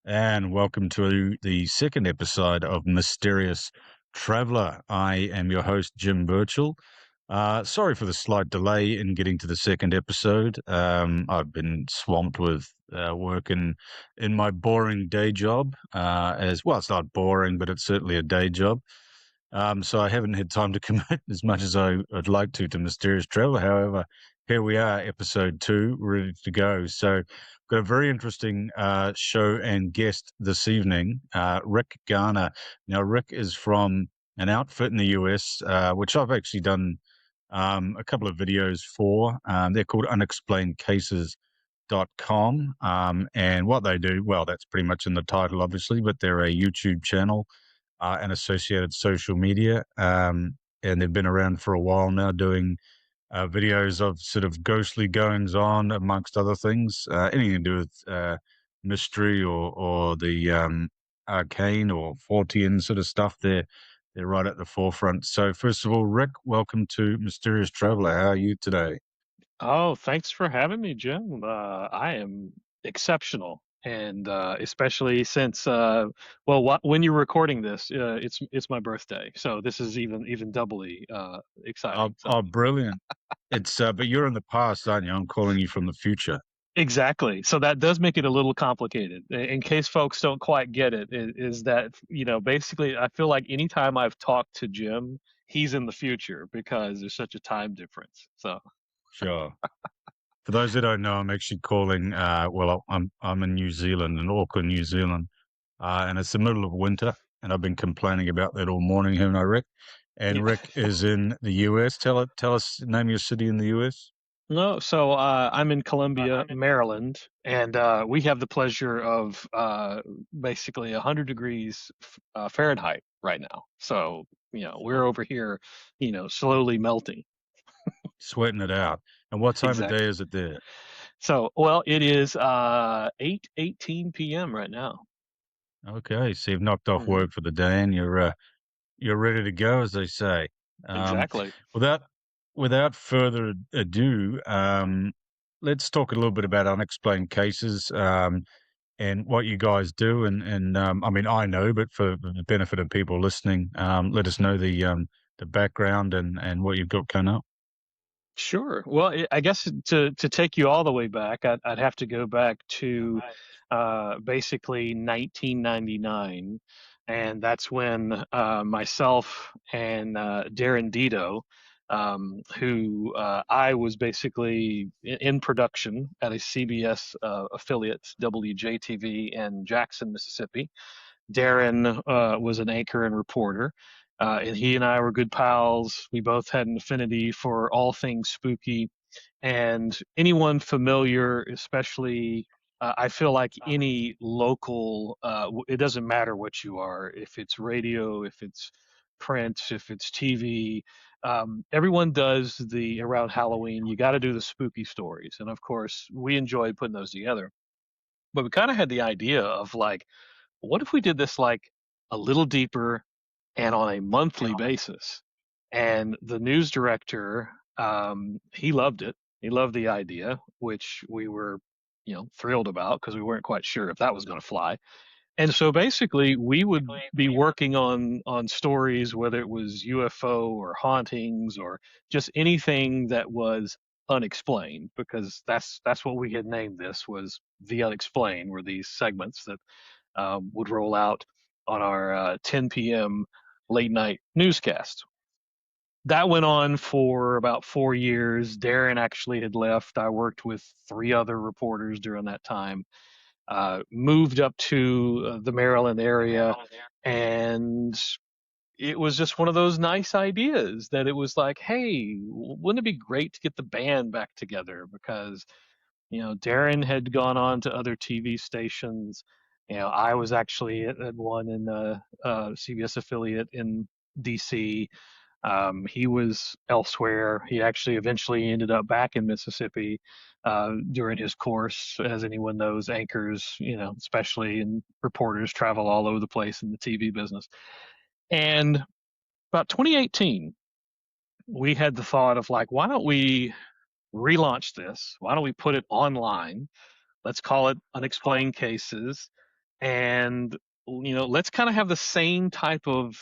And welcome to the second episode of Mysterious Traveller. I am your host, Jim Birchall. Sorry for the slight delay in getting to the second episode. I've been swamped with work in my boring day job. As well, it's not boring, but it's certainly a day job. So I haven't had time to commit as much as I'd like to Mysterious Traveller. However, here we are, episode 2, ready to go. So got a very interesting show and guest this evening, Rick Garner. Now, Rick is from an outfit in the US, which I've actually done a couple of videos for. They're called Unexplained.com. And what they do, well, that's pretty much in the title, obviously, but they're a YouTube channel and associated social media. And they've been around for a while now doing videos of sort of ghostly goings on, amongst other things, anything to do with mystery or the arcane or Fortean sort of stuff. They're right at the forefront. So, first of all, Rick, welcome to Mysterious Traveller. How are you today? Oh, thanks for having me, Jim. I am exceptional, and especially since when you're recording this, it's my birthday, so this is even doubly exciting. So Brilliant. It's but you're in the past, aren't you? I'm calling you from the future. exactly, so that does make it a little complicated. In case folks don't quite get it, is that basically I feel like anytime I've talked to Jim, he's in the future because there's such a time difference. So Sure. For those that don't know, I'm actually calling. I'm in New Zealand, in Auckland, New Zealand, and it's the middle of winter, and I've been complaining about that all morning, haven't I, Rick? And yeah. Rick is in the US. Tell us, name your city in the US. No, so I'm in Columbia, Maryland, and we have the pleasure of basically 100 degrees Fahrenheit right now. So, we're over here, slowly melting. Sweating it out. And what time of day Exactly. is it there? So, well, it is 8:18 p.m. right now. Okay, so you've knocked off Hmm. work for the day, and you're ready to go, as they say. Um, Exactly. without without further ado, let's talk a little bit about unexplained cases. And what you guys do. I mean, I know, but for the benefit of people listening, let us know the background and what you've got coming up. Sure. Well, I guess to take you all the way back, I'd have to go back to basically 1999, and that's when myself and Darren Dito, who I was basically in production at a CBS affiliate, WJTV in Jackson, Mississippi. Darren was an anchor and reporter, and he and I were good pals. We both had an affinity for all things spooky, and anyone familiar, especially. I feel like any local, it doesn't matter what you are, if it's radio, if it's print, if it's TV, everyone does the around Halloween. You got to do the spooky stories. And of course, we enjoyed putting those together. But we kind of had the idea of like, what if we did this like a little deeper and on a monthly basis? And the news director, he loved it. He loved the idea, which we were, thrilled about because we weren't quite sure if that was going to fly. And so basically, we would be working on stories, whether it was UFO or hauntings or just anything that was unexplained, because that's what we had named this was the unexplained, were these segments that would roll out on our 10 p.m. late night newscast. That went on for about 4 years. Darren actually had left. I worked with three other reporters during that time. Moved up to the Maryland area, and it was just one of those nice ideas that it was like, hey, wouldn't it be great to get the band back together? Because Darren had gone on to other TV stations. I was actually at one in the CBS affiliate in DC. He was elsewhere. He actually eventually ended up back in Mississippi during his course. As anyone knows, anchors, especially and reporters travel all over the place in the TV business. And about 2018, we had the thought of like, why don't we relaunch this? Why don't we put it online? Let's call it Unexplained Cases. and let's kind of have the same type of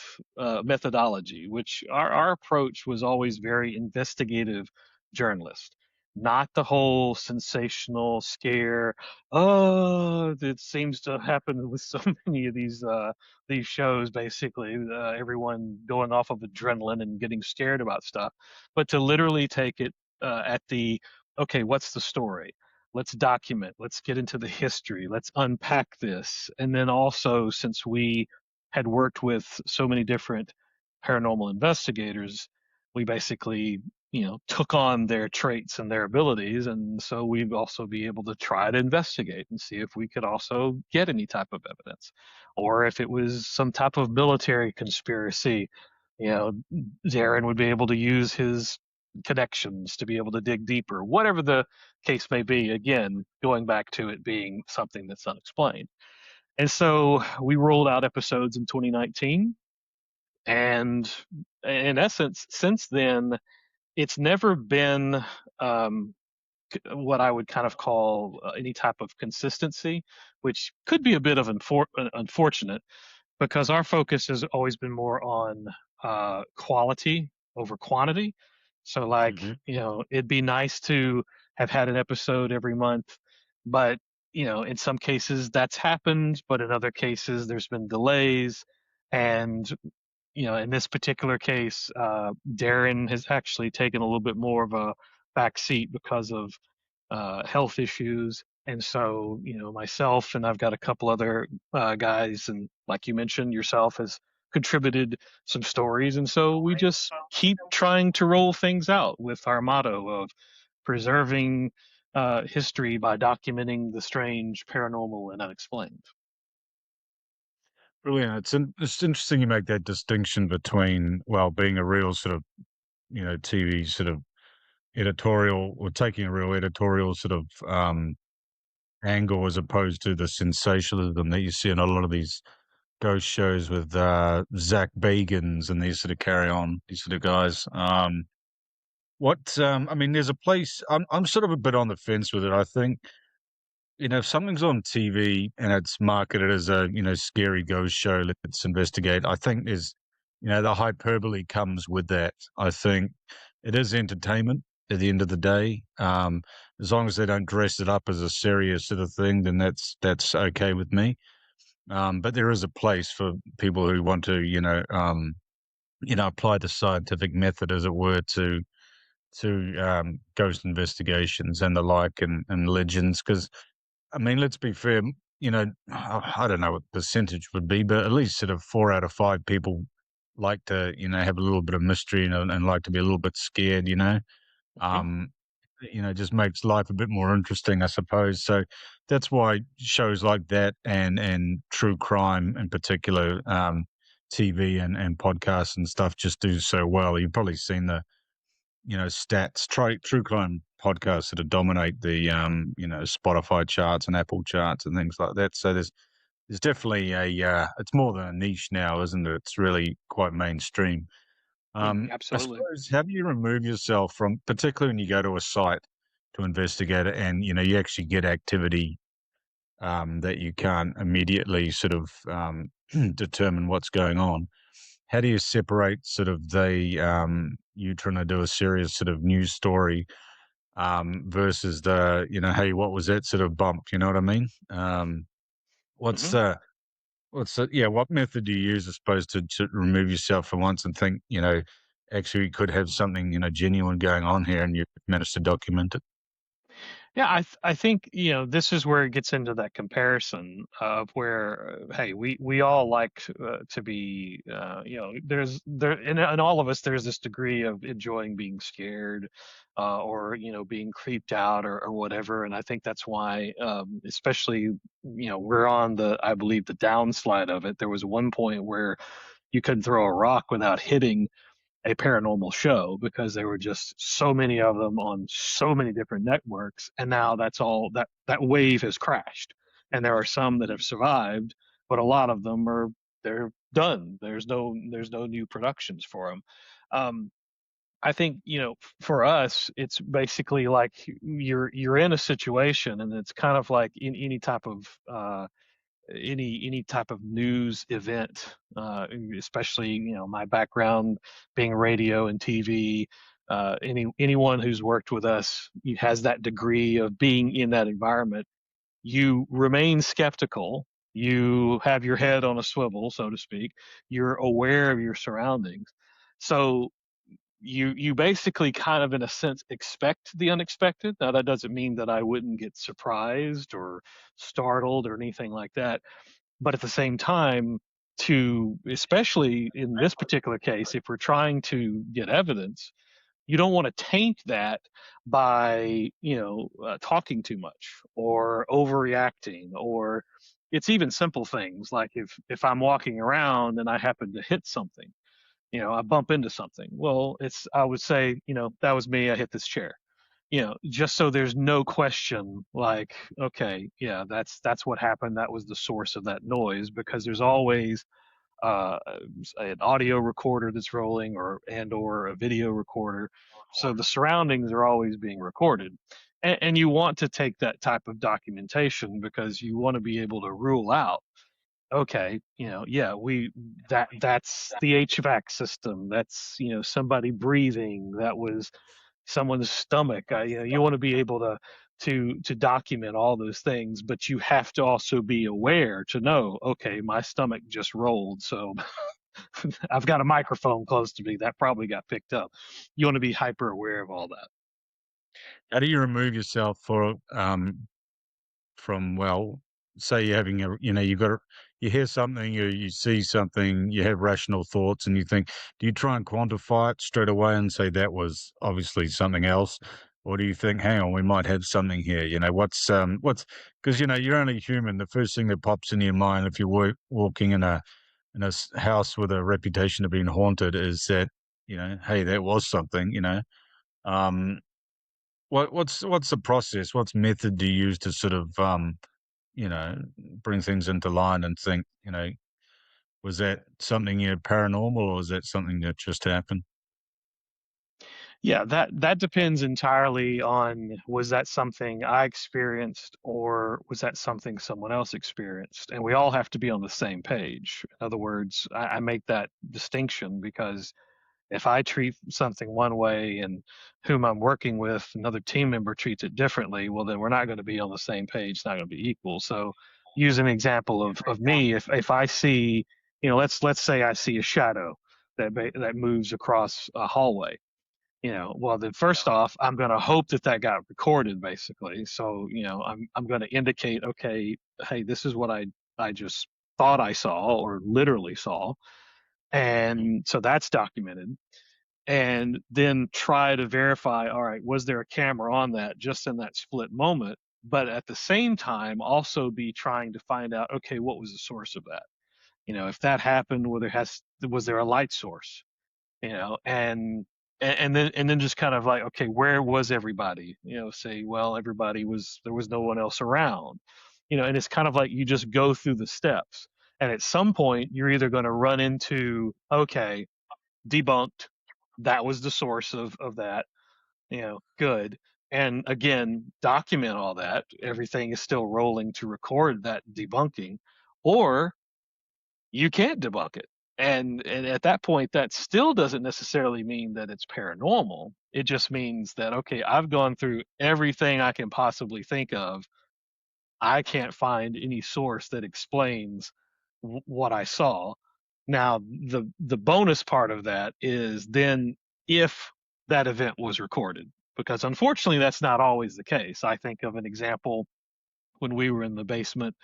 methodology, which our approach was always very investigative journalist, not the whole sensational scare. Oh, it seems to happen with so many of these shows, basically everyone going off of adrenaline and getting scared about stuff, but to literally take it at the, okay, what's the story, let's document, let's get into the history, let's unpack this. And then also, since we had worked with so many different paranormal investigators, we basically, took on their traits and their abilities. And so we'd also be able to try to investigate and see if we could also get any type of evidence, or if it was some type of military conspiracy. You know, Darren would be able to use his connections to be able to dig deeper, whatever the case may be. Again, going back to it being something that's unexplained. And so we rolled out episodes in 2019. And in essence, since then, it's never been um, what I would kind of call any type of consistency, which could be a bit of unfortunate, because our focus has always been more on quality over quantity. So, like, Hmm. it'd be nice to have had an episode every month, but, in some cases that's happened, but in other cases there's been delays. And, in this particular case, Darren has actually taken a little bit more of a back seat because of health issues. And so, myself and I've got a couple other guys, and like you mentioned, yourself has contributed some stories. And so we just keep trying to roll things out with our motto of preserving history by documenting the strange, paranormal, and unexplained. Brilliant. It's interesting you make that distinction between, well, being a real sort of, TV sort of editorial, or taking a real editorial sort of angle, as opposed to the sensationalism that you see in a lot of these ghost shows with Zach Bagans and these sort of carry on, these sort of guys. I mean, there's a place, I'm sort of a bit on the fence with it. I think, if something's on TV and it's marketed as a, scary ghost show, let's investigate. I think there's, the hyperbole comes with that. I think it is entertainment at the end of the day. As long as they don't dress it up as a serious sort of thing, then that's okay with me. But there is a place for people who want to, apply the scientific method, as it were, to ghost investigations and the like, and legends. Because, I mean, let's be fair, I don't know what the percentage would be, but at least sort of 4 out of 5 people like to, have a little bit of mystery, and like to be a little bit scared, Hmm. um, just makes life a bit more interesting, I suppose. So that's why shows like that, and true crime in particular, TV and podcasts and stuff just do so well. You've probably seen the, stats, true crime podcasts that dominate the, Spotify charts and Apple charts and things like that. So there's definitely it's more than a niche now, isn't it? It's really quite mainstream. I Absolutely. suppose, how do you remove yourself from, particularly when you go to a site to investigate it, and you actually get activity that you can't immediately sort of determine what's going on? How do you separate sort of the you trying to do a serious sort of news story versus the, hey, what was that sort of bump? You know what I mean? What's Hmm. yeah, what method do you use, I suppose, to remove yourself for once and think, actually we could have something, genuine going on here, and you've managed to document it? Yeah, I think, this is where it gets into that comparison of where, hey, we all like to be, there's there in all of us there's this degree of enjoying being scared, or being creeped out, or whatever. And I think that's why, especially, we're on the, I believe, the downslide of it. There was one point where you couldn't throw a rock without hitting a paranormal show, because there were just so many of them on so many different networks. And now that's all, that wave has crashed, and there are some that have survived, but a lot of them are, they're done. There's no new productions for them. um, I think, for us, it's basically like you're in a situation, and it's kind of like in any type of any type of news event, especially my background being radio and TV. Anyone who's worked with us has that degree of being in that environment. You remain skeptical. You have your head on a swivel, so to speak. You're aware of your surroundings. So you basically kind of in a sense expect the unexpected. Now that doesn't mean that I wouldn't get surprised or startled or anything like that, but at the same time, to especially in this particular case, if we're trying to get evidence, you don't want to taint that by talking too much or overreacting. Or it's even simple things like if I'm walking around and I happen to hit something, I bump into something. Well, I would say, that was me. I hit this chair. Just so there's no question, like, okay, yeah, that's what happened. That was the source of that noise, because there's always uh, an audio recorder that's rolling, or a video recorder. So the surroundings are always being recorded, and you want to take that type of documentation because you want to be able to rule out, okay, yeah, that's the HVAC system. That's, somebody breathing. That was someone's stomach. You want to be able to document all those things, but you have to also be aware to know, okay, my stomach just rolled, so I've got a microphone close to me that probably got picked up. You want to be hyper aware of all that. How do you remove yourself from, well, say you're having you hear something, you see something, you have rational thoughts, and you think, do you try and quantify it straight away and say that was obviously something else? Or do you think, hang on, we might have something here? What's, because, you're only human. The first thing that pops into your mind if you're walking in a house with a reputation of being haunted is that, hey, that was something, Um, what's the process? What's method do you use to sort of, you know, bring things into line and think, was that something, paranormal, or was that something that just happened? Yeah, that depends entirely on, was that something I experienced or was that something someone else experienced? And we all have to be on the same page. In other words, I make that distinction because if I treat something one way and whom I'm working with, another team member treats it differently, well, then we're not going to be on the same page. It's not going to be equal. So, use an example of me. If I see, let's say I see a shadow that moves across a hallway. Well, then first off, I'm going to hope that got recorded, basically. So, I'm going to indicate, okay, hey, this is what I just thought I saw or literally saw, and so that's documented. And then try to verify, all right, was there a camera on that just in that split moment? But at the same time, also be trying to find out, okay, what was the source of that? If that happened, was there a light source? And then just kind of like, okay, where was everybody? Say, well, there was no one else around. And it's kind of like you just go through the steps, and at some point you're either going to run into, okay, debunked, that was the source of that, good. And again, document all that, everything is still rolling to record that debunking. Or you can't debunk it. And at that point, that still doesn't necessarily mean that it's paranormal. It just means that, okay, I've gone through everything I can possibly think of. I can't find any source that explains what I saw. Now, the bonus part of that is then, if that event was recorded, because unfortunately that's not always the case. I think of an example when we were in the basement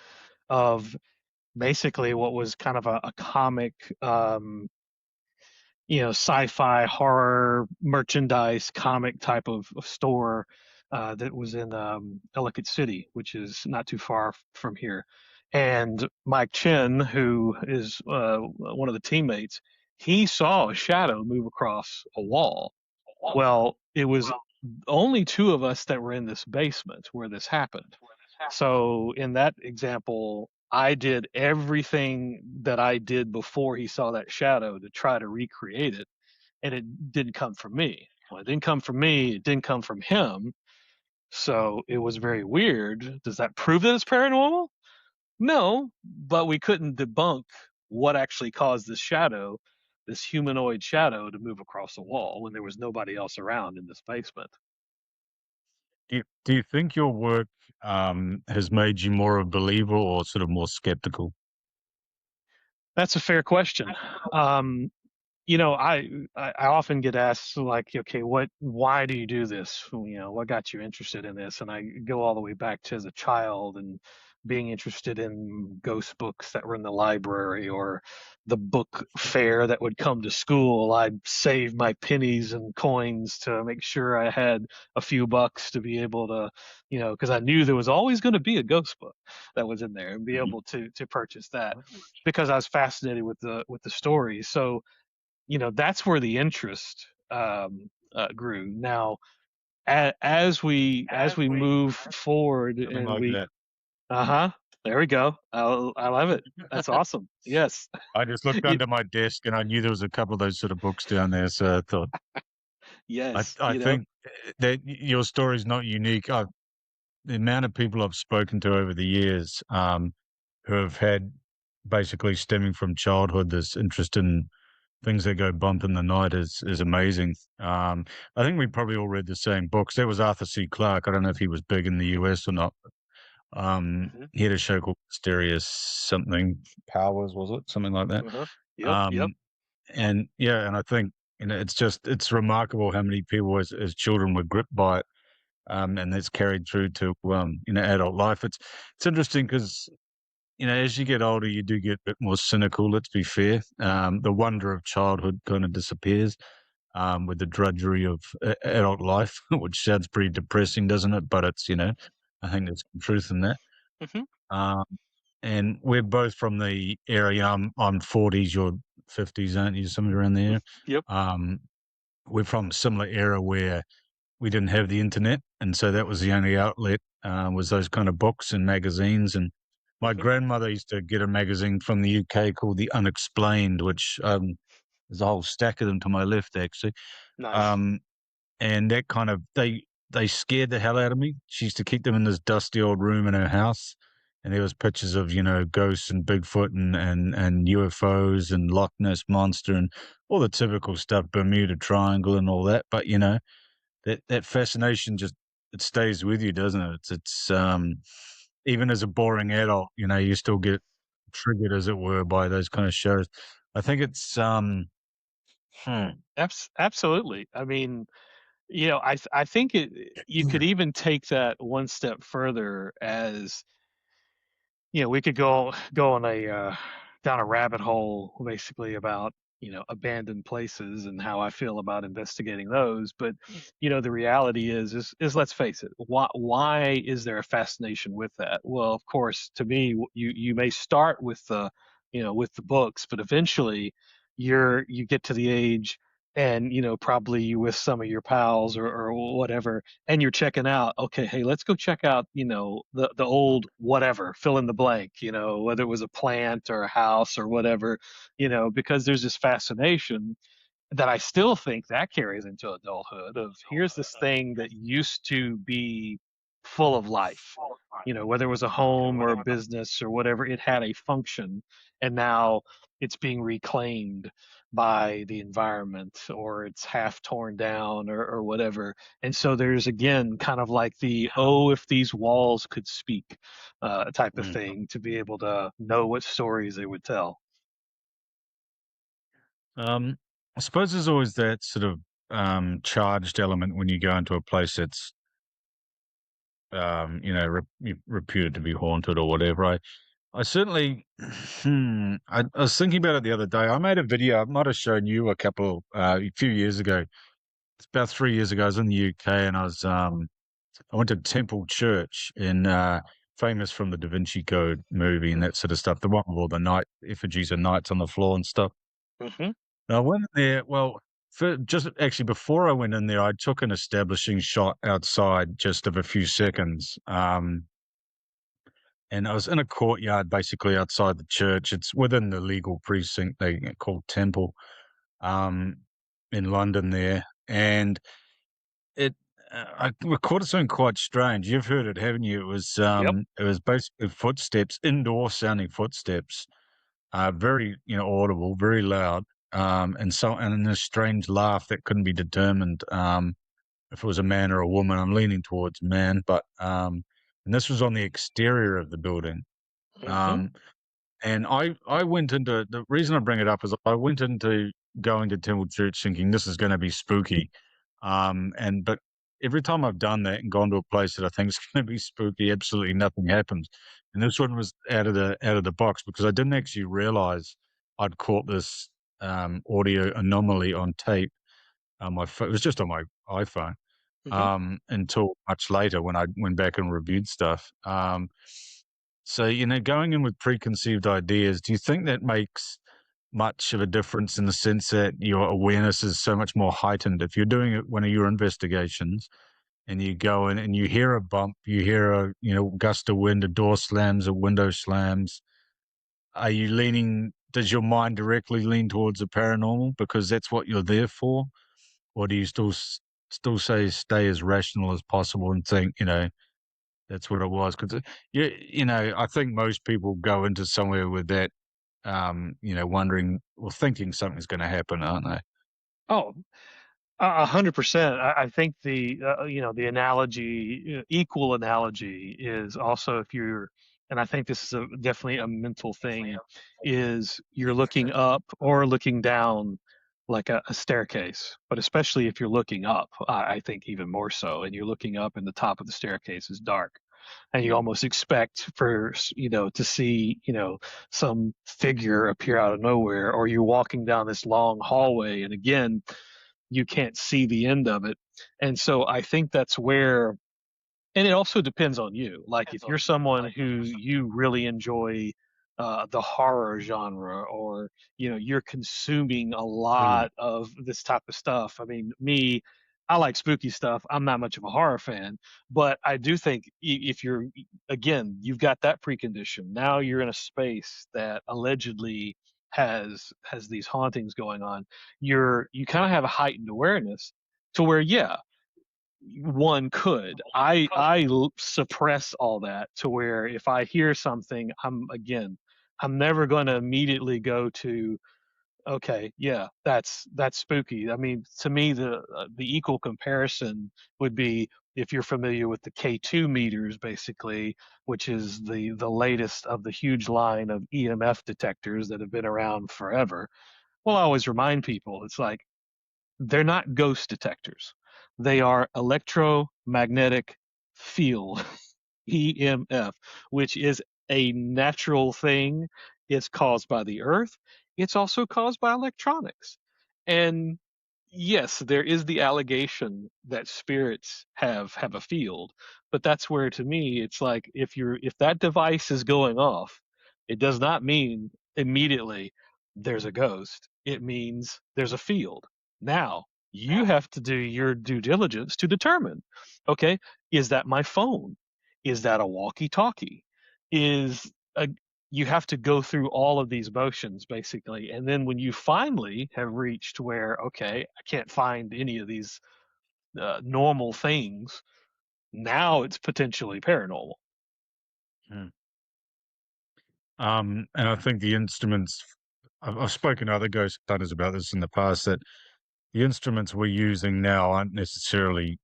of basically what was kind of a comic, sci-fi horror merchandise comic type of store that was in Ellicott City, which is not too far from here. And Mike Chen, who is one of the teammates, he saw a shadow move across a wall. Well, it was only two of us that were in this basement where this happened. So in that example, I did everything that I did before he saw that shadow to try to recreate it, and it didn't come from me. Well, it didn't come from me, it didn't come from him. So it was very weird. Does that prove that it's paranormal? No, but we couldn't debunk what actually caused this shadow, this humanoid shadow, to move across the wall when there was nobody else around in this basement. Do you think your work, has made you more of a believer or sort of more skeptical? That's a fair question. Um, I often get asked like, okay, why do you do this? What got you interested in this? And I go all the way back to as a child and being interested in ghost books that were in the library or the book fair that would come to school. I'd save my pennies and coins to make sure I had a few bucks to be able to, because I knew there was always going to be a ghost book that was in there and be Mhm. able to purchase that because I was fascinated with the stories. So that's where the interest grew. Now, as we move forward, Something and like we, that. uh-huh, there we go. I love it. That's awesome. Yes. I just looked It, under my desk and I knew there was a couple of those sort of books down there, so I thought yes, I think, that your story is not unique. The amount of people I've spoken to over the years, who have had basically stemming from childhood this interest in things that go bump in the night is amazing. I think we probably all read the same books. There was Arthur C. Clarke. I don't know if he was big in the US or not. hmm He had a show called Mysterious something Powers, was it? Something like that. uh-huh. Yep, yep. Um, and yeah, and I think, it's remarkable how many people as children were gripped by it, and that's carried through to adult life. It's interesting because as you get older, you do get a bit more cynical. Let's be fair. The wonder of childhood kind of disappears, with the drudgery of adult life, which sounds pretty depressing, doesn't it? But I think there's some truth in that. hmm Um, and we're both from the area. I'm 40s, you're 50s, aren't you? Somewhere around there. Yep. Um, we're from a similar era where we didn't have the internet, and so that was the only outlet, was those kind of books and magazines. And my hmm grandmother used to get a magazine from the UK called the Unexplained, which, there's a whole stack of them to my left, actually. Nice. Um, and that kind of they scared the hell out of me. She used to keep them in this dusty old room in her house, and there was pictures of ghosts and Bigfoot and UFOs and Loch Ness monster and all the typical stuff, Bermuda Triangle and all that. But that fascination just it stays with you, doesn't it? It's even as a boring adult, you still get triggered, as it were, by those kind of shows. I think it's hmm, Absolutely. I mean, I think you could even take that one step further as we could go on a down a rabbit hole basically about abandoned places and how I feel about investigating those. But the reality is let's face it, why is there a fascination with that? Well, of course, to me, you may start with the with the books, but eventually you get to the age and probably you with some of your pals or whatever, and you're checking out, okay, hey, let's go check out the old whatever, fill in the blank, whether it was a plant or a house or whatever, because there's this fascination that I still think that carries into adulthood of here's this thing that used to be full of life, whether it was a home or a business or whatever, it had a function, and now it's being reclaimed by the environment or it's half torn down or whatever. And so there's again kind of like the, oh, if these walls could speak type of mm. thing to be able to know what stories they would tell. Um, I suppose there's always that sort of charged element when you go into a place that's reputed to be haunted or whatever. I certainly, I was thinking about it the other day. I made a video. I might have shown you a few years ago. It's about 3 years ago. I was in the UK and I went to Temple Church famous from the Da Vinci Code movie and that sort of stuff. The one with all the knight effigies of knights on the floor and stuff. Mm-hmm. And I went in there. Well, just actually before I went in there, I took an establishing shot outside just of a few seconds. And I was in a courtyard basically outside the church. It's within the legal precinct they called Temple, um, in London there. And it I recorded something quite strange. You've heard it, haven't you? Yep. It was basically footsteps, indoor sounding footsteps, very, audible, very loud, and a strange laugh that couldn't be determined, if it was a man or a woman. I'm leaning towards man, but, and this was on the exterior of the building. Mhm. Um, and I went into the reason I bring it up is I went into going to Temple Church thinking this is gonna be spooky. But every time I've done that and gone to a place that I think is gonna be spooky, absolutely nothing happens. And this one was out of the box because I didn't actually realize I'd caught this, audio anomaly on tape on my it was just on my iPhone, Mhm. until much later when I went back and reviewed stuff. So, going in with preconceived ideas, do you think that makes much of a difference in the sense that your awareness is so much more heightened? If you're doing it one of your investigations and you go in and you hear a bump, you hear a, gust of wind, a door slams, a window slams, are you leaning, does your mind directly lean towards the paranormal because that's what you're there for? Or do you still say stay as rational as possible and think, that's what it was? Because, I think most people go into somewhere with that, wondering or thinking something's gonna happen, aren't they? Oh, 100%. I think the analogy, equal analogy is also if you're, and I think this is definitely a mental thing, is you're looking up or looking down like a staircase, but especially if you're looking up, I think even more so, and you're looking up and the top of the staircase is dark. And you almost expect for, to see, some figure appear out of nowhere, or you're walking down this long hallway, and again, you can't see the end of it. And so I think that's where, and it also depends on you. Like if you're someone who you really enjoy the horror genre, or you're consuming a Mm, lot of this type of stuff. I mean, me, I like spooky stuff. I'm not much of a horror fan, but I do think if you're, again, you've got that precondition. Now you're in a space that allegedly has these hauntings going on. You kind of have a heightened awareness to where, yeah, one could. Suppress all that to where if I hear something, I'm never going to immediately go to, okay, yeah, that's spooky. I mean, to me, the equal comparison would be if you're familiar with the K2 meters, basically, which is the latest of the huge line of EMF detectors that have been around forever. Well, I always remind people, it's like they're not ghost detectors. They are electromagnetic field, EMF, which is a natural thing. It's caused by the earth. It's also caused by electronics. And yes, there is the allegation that spirits have a field, but that's where to me it's like if that device is going off, it does not mean immediately there's a ghost. It means there's a field. Now, you have to do your due diligence to determine, okay, is that my phone? Is that a walkie-talkie? Is a You have to go through all of these motions basically, and then when you finally have reached where, okay, I can't find any of these normal things, now it's potentially paranormal. mm. And I think the instruments I've spoken to other ghost hunters about this in the past, that the instruments we're using now aren't necessarily,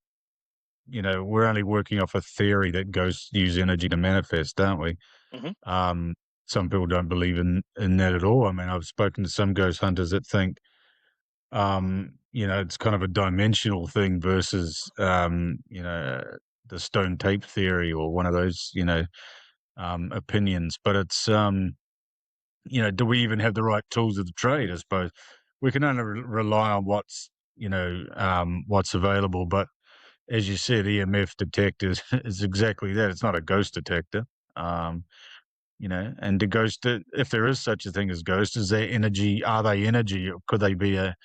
we're only working off a theory that ghosts use energy to manifest, aren't we? Hmm. Um, some people don't believe in that at all. I mean, I've spoken to some ghost hunters that think, it's kind of a dimensional thing versus, the stone tape theory or one of those, opinions. But it's, do we even have the right tools of the trade? I suppose we can only rely on what's available. But as you said, EMF detectors is exactly that. It's not a ghost detector. Um, and the ghost, if there is such a thing as ghost, is there energy? Are they energy? Or could be a,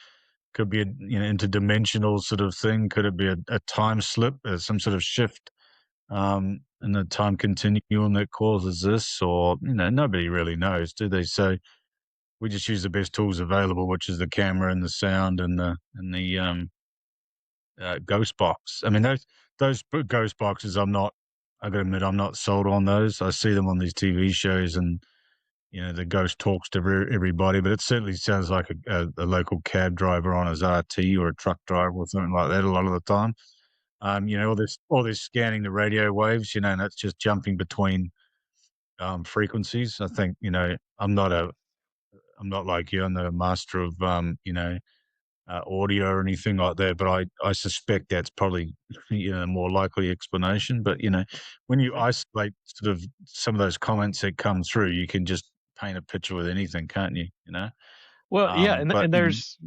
interdimensional sort of thing? Could it be a time slip, some sort of shift, in the time continuum that causes this? Or, nobody really knows, do they? So we just use the best tools available, which is the camera and the sound and the ghost box. I mean, those ghost boxes, I gotta admit, I'm not sold on those. I see them on these TV shows, and the ghost talks to everybody, but it certainly sounds like a local cab driver on his RT, or a truck driver or something like that a lot of the time. All this scanning the radio waves, and that's just jumping between frequencies. I think, I'm not like you. I'm not a master of audio or anything like that, but I suspect that's probably a more likely explanation. But when you Mhm. isolate sort of some of those comments that come through, you can just paint a picture with anything, can't you? Well, yeah, and But and there's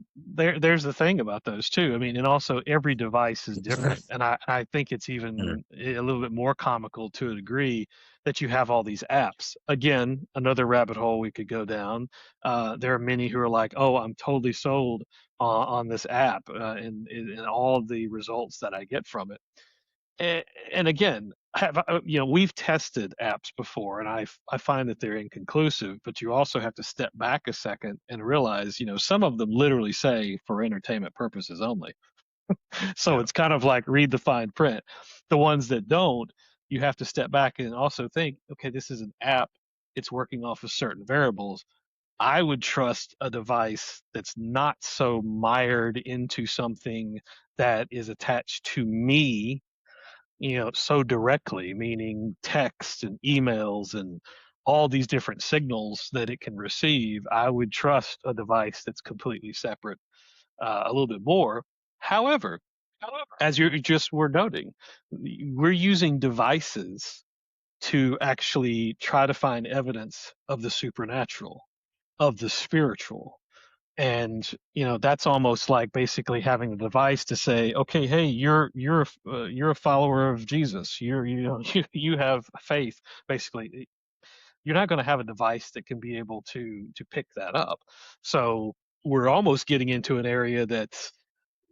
the thing about those too. I mean, and also every device is different, and I think it's yeah, even a little bit more comical to a degree that you have all these apps. Again, another rabbit hole we could go down. There are many who are like, "Oh, I'm totally sold on this app, and all of the results that I get from it." And again, we've tested apps before, and I find that they're inconclusive. But you also have to step back a second and realize, some of them literally say for entertainment purposes only. So yeah, it's kind of like read the fine print. The ones that don't, you have to step back and also think, okay, this is an app. It's working off of certain variables. I would trust a device that's not so mired into something that is attached to me, so directly, meaning text and emails and all these different signals that it can receive. I would trust a device that's completely separate a little bit more. However, as you just were noting, we're using devices to actually try to find evidence of the supernatural, of the spiritual. And that's almost like basically having a device to say, okay, hey, you're a follower of Jesus, you have faith. Basically, you're not going to have a device that can be able to pick that up. So we're almost getting into an area that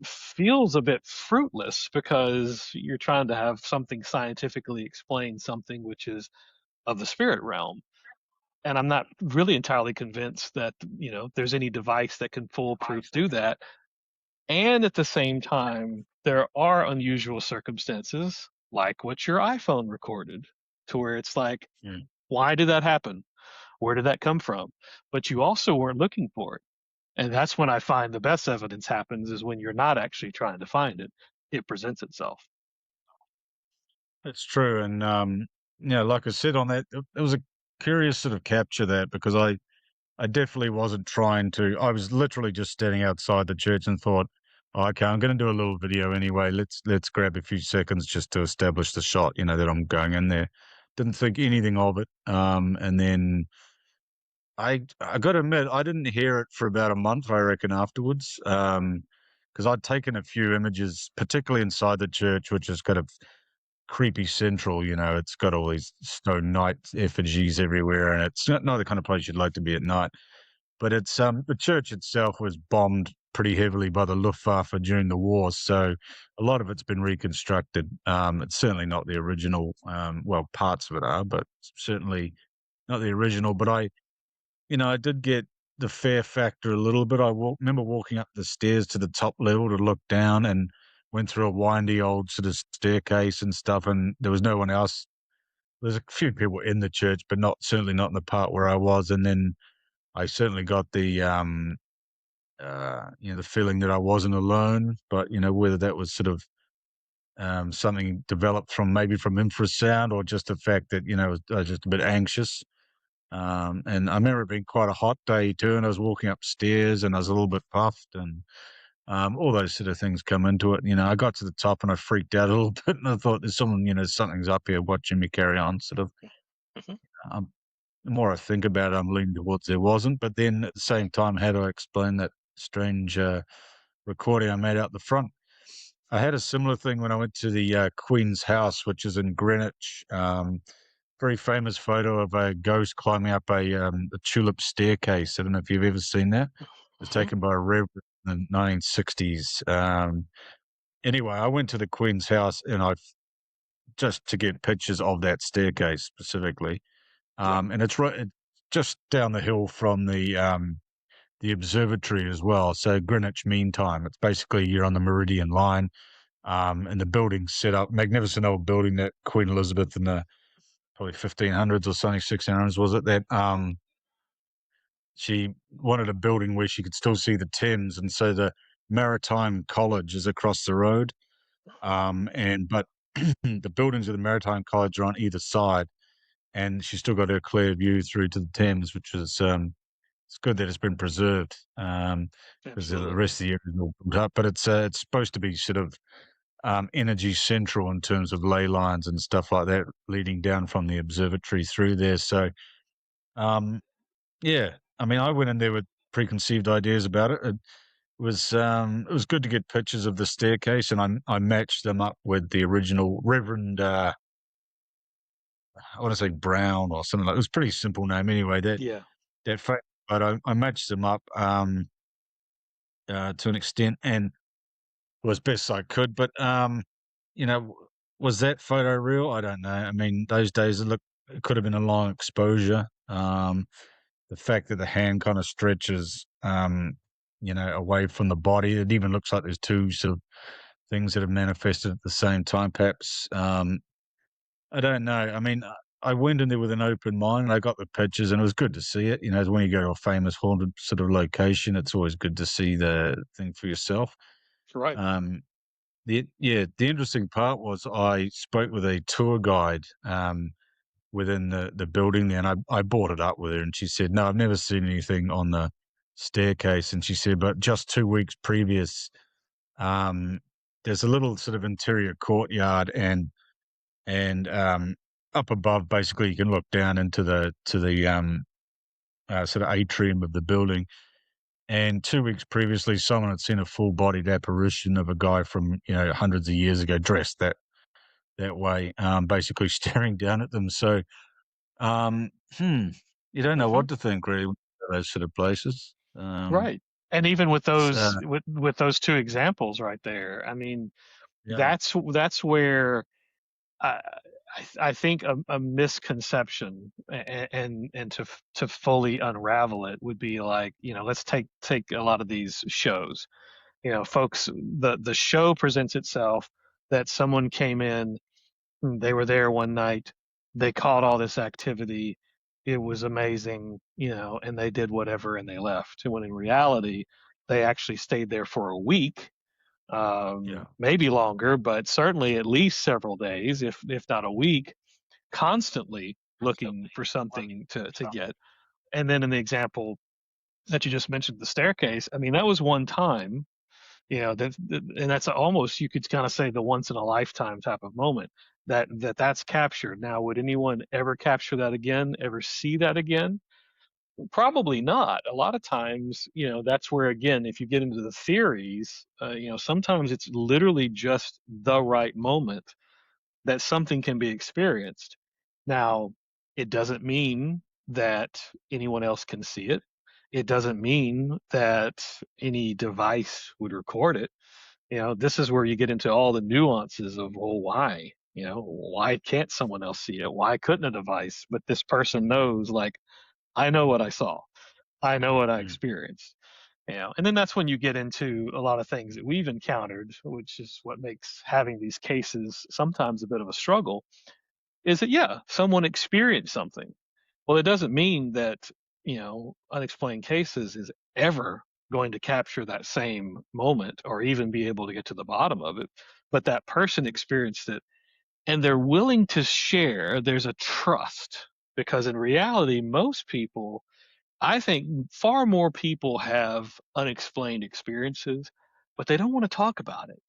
feels a bit fruitless, because you're trying to have something scientifically explain something which is of the spirit realm. And I'm not really entirely convinced that there's any device that can foolproof do that. And at the same time, there are unusual circumstances like what your iPhone recorded, to where it's like, yeah. why did that happen? Where did that come from? But you also weren't looking for it. And that's when I find the best evidence happens, is when you're not actually trying to find it. It presents itself. That's true. And like I said on that, it was a curious sort of capture, that because I definitely wasn't trying to. I was literally just standing outside the church and thought, "Oh, okay, I'm going to do a little video anyway. Let's grab a few seconds just to establish the shot, that I'm going in there." Didn't think anything of it. And then I got to admit, I didn't hear it for about a month, I reckon, afterwards. Because I'd taken a few images, particularly inside the church, which is kind of creepy central. It's got all these stone knight effigies everywhere, and it's not the kind of place you'd like to be at night. But it's the church itself was bombed pretty heavily by the Luftwaffe during the war, so a lot of it's been reconstructed. It's certainly not the original. Well, parts of it are, but certainly not the original. But I did get the fear factor a little bit. Remember walking up the stairs to the top level to look down, and went through a windy old sort of staircase and stuff, and there was no one else. There's a few people in the church, but certainly not in the part where I was. And then I certainly got the feeling that I wasn't alone, but whether that was sort of something developed from, maybe from infrasound, or just the fact that I was just a bit anxious. And I remember it being quite a hot day too, and I was walking upstairs and I was a little bit puffed, and all those sort of things come into it. I got to the top and I freaked out a little bit, and I thought, there's someone, something's up here watching me carry on. Sort of. Mhm. Um, the more I think about it, I'm leaning towards there wasn't. But then at the same time, how do I explain that strange recording I made out the front? I had a similar thing when I went to the Queen's House, which is in Greenwich. Very famous photo of a ghost climbing up a tulip staircase. I don't know if you've ever seen that. It was Mhm. taken by a reverend in the 1960s. Anyway, I went to the Queen's House, and just to get pictures of that staircase specifically. Yeah. And it's right just down the hill from the observatory as well. So Greenwich Mean Time. It's basically, you're on the meridian line. And the building's set up, magnificent old building that Queen Elizabeth in the probably 1500s or something, 1600s was it, that she wanted a building where she could still see the Thames, and so the Maritime College is across the road. And but the buildings of the Maritime College are on either side, and she's still got her clear view through to the Thames, which is it's good that it's been preserved, because the Absolutely. rest of the area is all built up. But it's supposed to be sort of energy central in terms of ley lines and stuff like that, leading down from the observatory through there. So um, yeah, I mean, I went in there with preconceived ideas about it. It was good to get pictures of the staircase, and I matched them up with the original Reverend. I want to say Brown or something like. It was a pretty simple name anyway. Yeah. That photo, but I matched them up to an extent, and well, as best I could. But you know, was that photo real? I don't know. I mean, those days it could have been a long exposure. The fact that the hand kind of stretches, away from the body, it even looks like there's two sort of things that have manifested at the same time. Perhaps I don't know. I mean, I went in there with an open mind. And I got the pictures, and it was good to see it. You know, when you go to a famous haunted sort of location, it's always good to see the thing for yourself. Right. Um, the interesting part was I spoke with a tour guide within the building there, and I brought it up with her, and she said, "No, I've never seen anything on the staircase." And she said, "But just 2 weeks previous, um, there's a little sort of interior courtyard, and up above, basically, you can look down into the sort of atrium of the building." And 2 weeks previously, someone had seen a full-bodied apparition of a guy from hundreds of years ago, dressed that way, basically staring down at them. So, um, hmm, you don't know Hmm. what to think really when you go to those sort of places. Right. And even with It's, those two examples right there, I mean, yeah, that's where I I think a misconception, and to fully unravel it would be like, let's take a lot of these shows. Folks, the show presents itself that someone came in, they were there one night, they caught all this activity, it was amazing, and they did whatever and they left. When in reality, they actually stayed there for a week, yeah, maybe longer, but certainly at least several days, if not a week, constantly looking for something to get. And then in the example that you just mentioned, the staircase, I mean, that was one time, and that's almost, you could kind of say, the once in a lifetime type of moment that's captured. Now, would anyone ever capture that again? Ever see that again? Probably not. A lot of times, that's where, again, if you get into the theories, sometimes it's literally just the right moment that something can be experienced. Now, it doesn't mean that anyone else can see it. It doesn't mean that any device would record it. This is where you get into all the nuances of, well, why? Why can't someone else see it? Why couldn't a device? But this person knows, like, I know what I saw. I know what I mm, experienced. And then that's when you get into a lot of things that we've encountered, which is what makes having these cases sometimes a bit of a struggle, is that, yeah, someone experienced something. Well, it doesn't mean that, unexplained cases is ever going to capture that same moment or even be able to get to the bottom of it. But that person experienced it, and they're willing to share. There's a trust, because in reality, most people, I think, far more people have unexplained experiences, but they don't want to talk about it,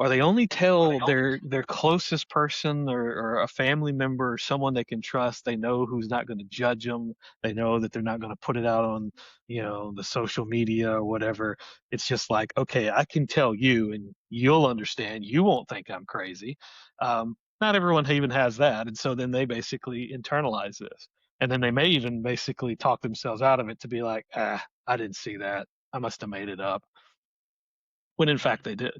or they only tell their closest person, or a family member, or someone they can trust. They know who's not going to judge them. They know that they're not going to put it out on, the social media or whatever. It's just like, okay, I can tell you, and you'll understand. You won't think I'm crazy. Not everyone even has that, and so then they basically internalize this. And then they may even basically talk themselves out of it to be like, I didn't see that. I must have made it up. When in fact they did.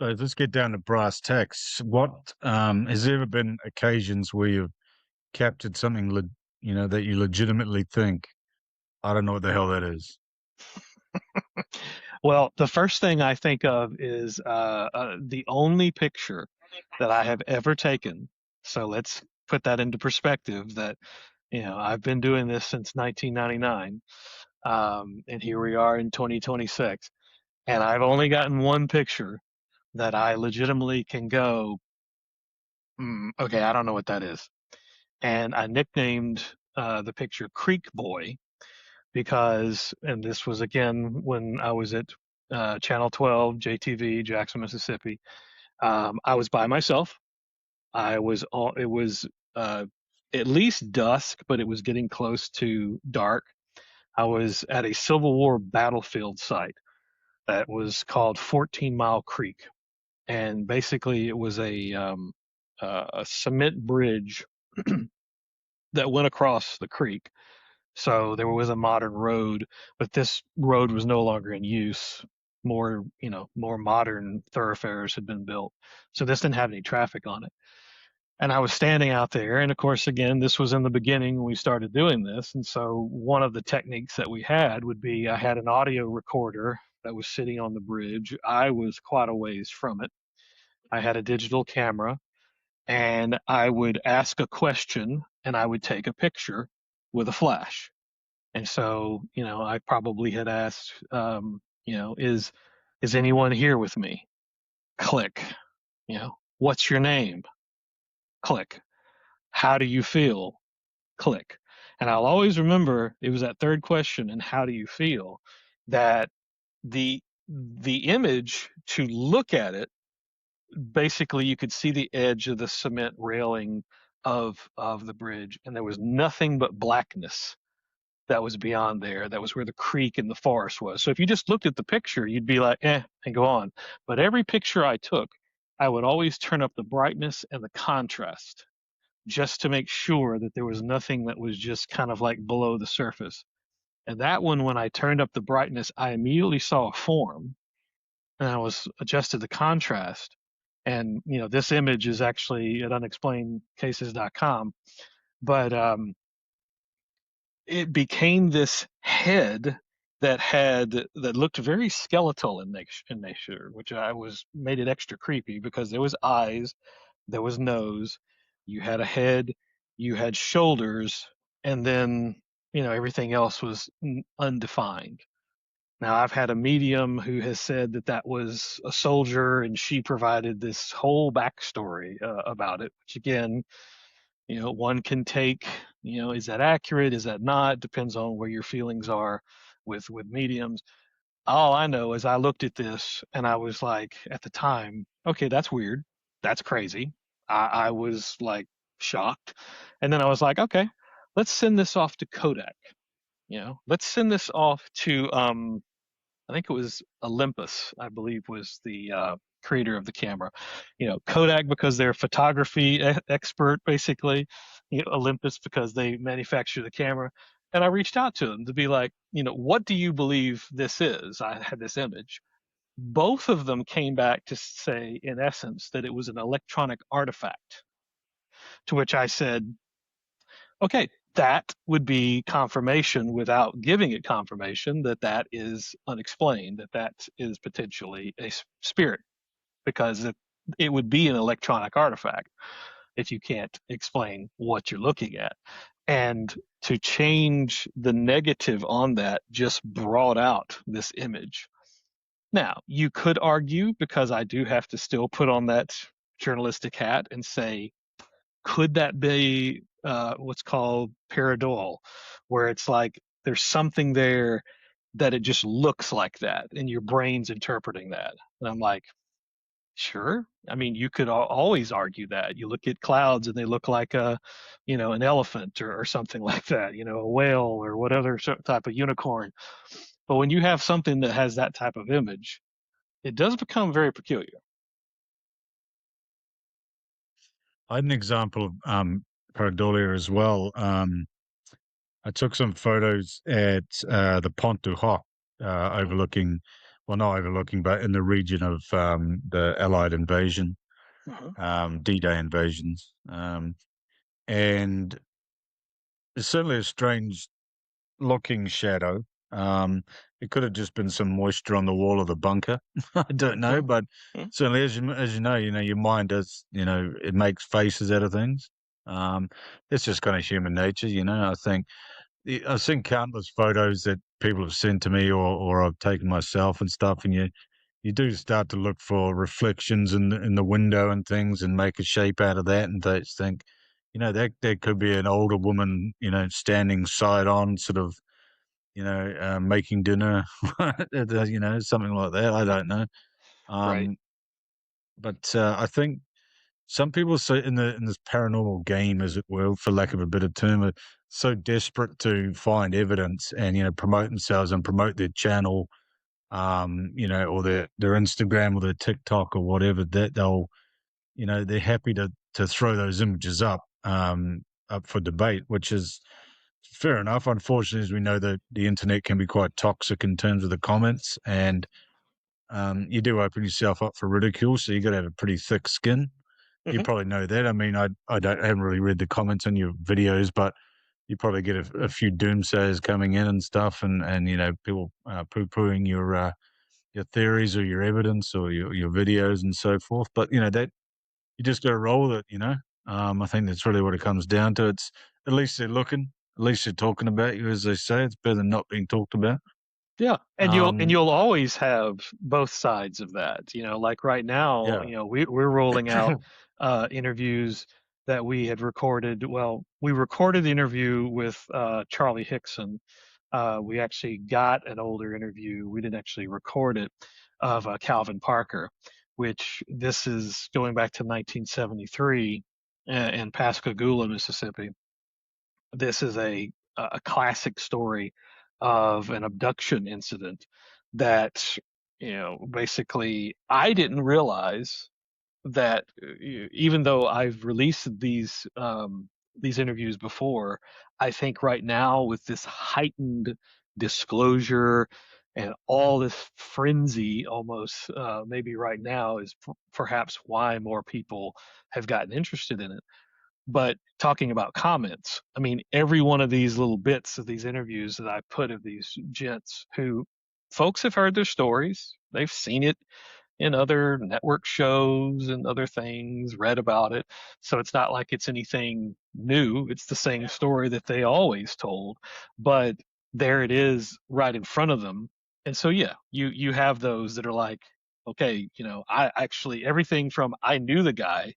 so let's get down to brass tacks. What has there ever been occasions where you've captured something, that you legitimately think, I don't know what the hell that is? Well, the first thing I think of is the only picture that I have ever taken. So let's put that into perspective that, I've been doing this since 1999. And here we are in 2026. And I've only gotten one picture that I legitimately can go, okay, I don't know what that is. And I nicknamed the picture Creek Boy because, and this was again when I was at Channel 12, JTV, Jackson, Mississippi. I was by myself. It was uh, at least dusk, but it was getting close to dark. I was at a Civil War battlefield site that was called 14 Mile Creek. And basically, it was a cement bridge that went across the creek. So there was a modern road, but this road was no longer in use. More modern thoroughfares had been built. So this didn't have any traffic on it. And I was standing out there. And of course, again, this was in the beginning when we started doing this. And so one of the techniques that we had would be I had an audio recorder that was sitting on the bridge. I was quite a ways from it. I had a digital camera and I would ask a question and I would take a picture with a flash. And so, I probably had asked, is anyone here with me? Click. What's your name? Click. How do you feel? Click. And I'll always remember it was that third question, and how do you feel? That the the image to look at it, basically you could see the edge of the cement railing of the bridge, and there was nothing but blackness that was beyond there. That was where the creek and the forest was. So if you just looked at the picture, you'd be like, and go on. But every picture I took, I would always turn up the brightness and the contrast just to make sure that there was nothing that was just kind of like below the surface. And that one, when I turned up the brightness, I immediately saw a form and I was adjusted the contrast. And, this image is actually at unexplainedcases.com. But it became this head that looked very skeletal in nature, which I was made it extra creepy because there was eyes, there was nose, you had a head, you had shoulders, and then everything else was undefined. Now I've had a medium who has said that that was a soldier, and she provided this whole backstory about it, which again, one can take, is that accurate, is that not, depends on where your feelings are with mediums. All I know is I looked at this and I was like, at the time, okay, that's weird, that's crazy. I was like shocked, and then I was like, okay, let's send this off to Kodak. Let's send this off to I think it was Olympus, I believe, was the creator of the camera. Kodak because they're a photography expert, basically. Olympus because they manufacture the camera. And I reached out to them to be like, what do you believe this is? I had this image. Both of them came back to say, in essence, that it was an electronic artifact. To which I said, okay, that would be confirmation without giving it confirmation that that is unexplained, that that is potentially a spirit, because it would be an electronic artifact if you can't explain what you're looking at. And to change the negative on that just brought out this image. Now, you could argue, because I do have to still put on that journalistic hat and say, could that be what's called pareidoll, where it's like there's something there that it just looks like that, and your brain's interpreting that? And I'm like, sure. I mean, you could always argue that. You look at clouds and they look like an elephant or something like that, a whale or whatever type of unicorn. But when you have something that has that type of image, it does become very peculiar. I had an example of pareidolia as well. I took some photos at the Pont du Hoc, Mhm. overlooking, well, not overlooking, but in the region of the Allied invasion, Mhm. D-Day invasions. And it's certainly a strange looking shadow. Um, it could have just been some moisture on the wall of the bunker. I don't know, Mhm, but mm, certainly, you know, your mind does, you know, it makes faces out of things. Um, it's just kind of human nature, you know. I've seen countless photos that people have sent to me, or I've taken myself and stuff, and you do start to look for reflections in the window and things, and make a shape out of that, and they think, you know, that could be an older woman, you know, standing side on, sort of, you know, making dinner, you know, something like that. I don't know. right. Um, but I think some people so in this paranormal game, as it were, for lack of a better term, are so desperate to find evidence and, you know, promote themselves and promote their channel, you know, or their Instagram or their TikTok or whatever, that they'll, you know, they're happy to throw those images up for debate, which is fair enough. Unfortunately, as we know, that the internet can be quite toxic in terms of the comments, and you do open yourself up for ridicule. So you got to have a pretty thick skin. You Mhm. probably know that. I mean, I haven't really read the comments on your videos, but you probably get a few doomsayers coming in and stuff, and you know, people poo pooing your theories or your evidence or your videos and so forth. But you know that you just got to roll with it. You know, I think that's really what it comes down to. It's at least they're looking, at least they're talking about you, as they say. It's better than not being talked about. Yeah, and Um, you'll always have both sides of that. Like right now, yeah. we're rolling out interviews that we had recorded. Well, we recorded the interview with Charlie Hickson. We actually got an older interview. We didn't actually record it of Calvin Parker, which this is going back to 1973 in Pascagoula, Mississippi. This is a classic story of an abduction incident that basically I didn't realize that even though I've released these interviews before, I think right now with this heightened disclosure and all this frenzy almost maybe right now is perhaps why more people have gotten interested in it. But talking about comments, I mean, every one of these little bits of these interviews that I put of these gents who folks have heard their stories, they've seen it in other network shows and other things, read about it. So it's not like it's anything new. It's the same story that they always told, but there it is right in front of them. And so yeah, you have those that are like, okay, I actually everything from I knew the guy,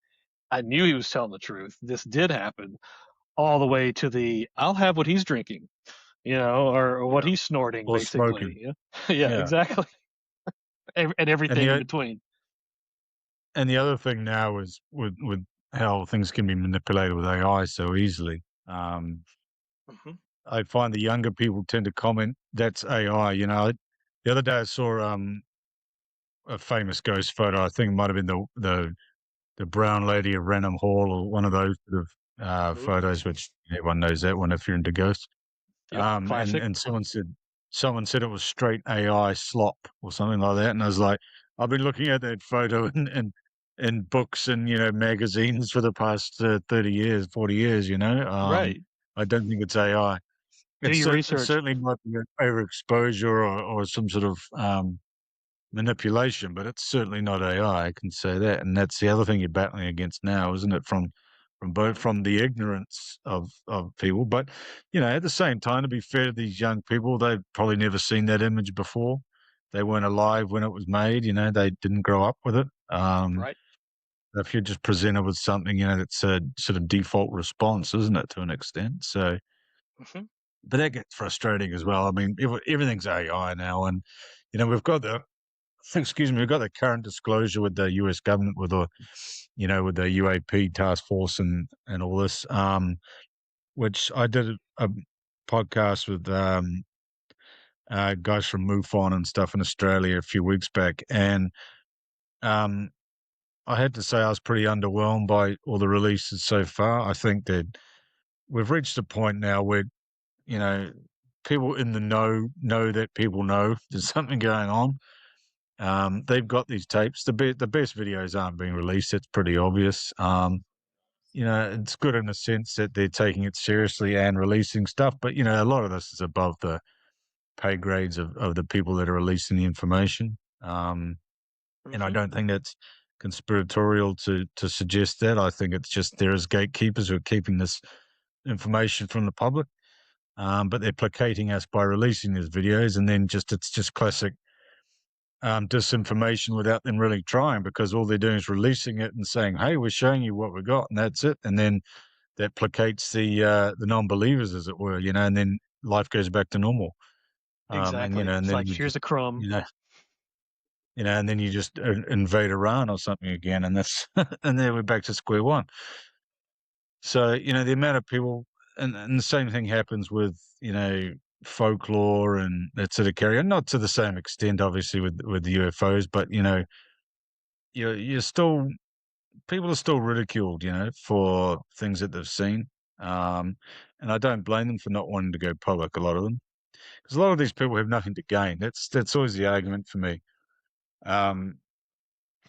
I knew he was telling the truth. This did happen, all the way to the I'll have what he's drinking, or what Yeah. he's snorting, Or smoking. basically. Yeah, yeah, Yeah. exactly, and And everything in the between. and the other thing now is with how things can be manipulated with AI so easily. Hmm. I find the younger people tend to comment, "That's AI," you know? The other day I saw, a famous ghost photo. I think it might have been the brown lady of Renham Hall or one of those sort of, Ooh, photos, which everyone knows that one if you're into ghosts. yep, And classic. someone said it was straight AI slop or something like that, and I was like, I've been looking at that photo in books and, you know, magazines for the past, 30 years, 40 years, you know? Right. I don't think it's AI. Do your It research. certainly might be an overexposure or some sort of, manipulation, but it's certainly not AI, I can say that, and that's the other thing you're battling against now, isn't it? From the ignorance of people, but, you know, at the same time, to be fair to these young people, they've probably never seen that image before. They weren't alive when it was made, you know, they didn't grow up with it. Right. If you're just presented with something, you know, that's a sort of default response, isn't it, to an extent? So, Hmm. but that gets frustrating as well. I mean, everything's AI now, and, you know, we've got the excuse me, we've got the current disclosure with the US government with the, you know, with the UAP task force and all this, which I did a podcast with, guys from MUFON and stuff in Australia a few weeks back. And, um, I had to say I was pretty underwhelmed by all the releases so far. I think that we've reached a point now where, you know, people in the know that people know there's something going on. They've got these tapes. The best videos aren't being released. It's pretty obvious. You know, it's good in the sense that they're taking it seriously and releasing stuff. But you know, a lot of this is above pay grades of the people that are releasing the information. And I Hmm. don't think that's conspiratorial to suggest that. I think it's just there as gatekeepers who are keeping this information from the public. But they're placating us by releasing these videos, and then it's just classic disinformation without them really trying, because all they're doing is releasing it and saying, "Hey, we're showing you what we got," and that's it. And then that placates the non-believers, as it were, and then life goes back to normal. And Exactly. and It's then like we here's just a crumb. you know and then you just invade Iran or something again, and that's and then we're back to square one. So the amount of people, and the same thing happens with folklore and that sort of carry on, not to the same extent, obviously, with the UFOs, but you're still people are still ridiculed, for things that they've seen. Um, and I don't blame them for not wanting to go public. A lot of them, because a lot of these people have nothing to gain. That's always the argument for me. Um,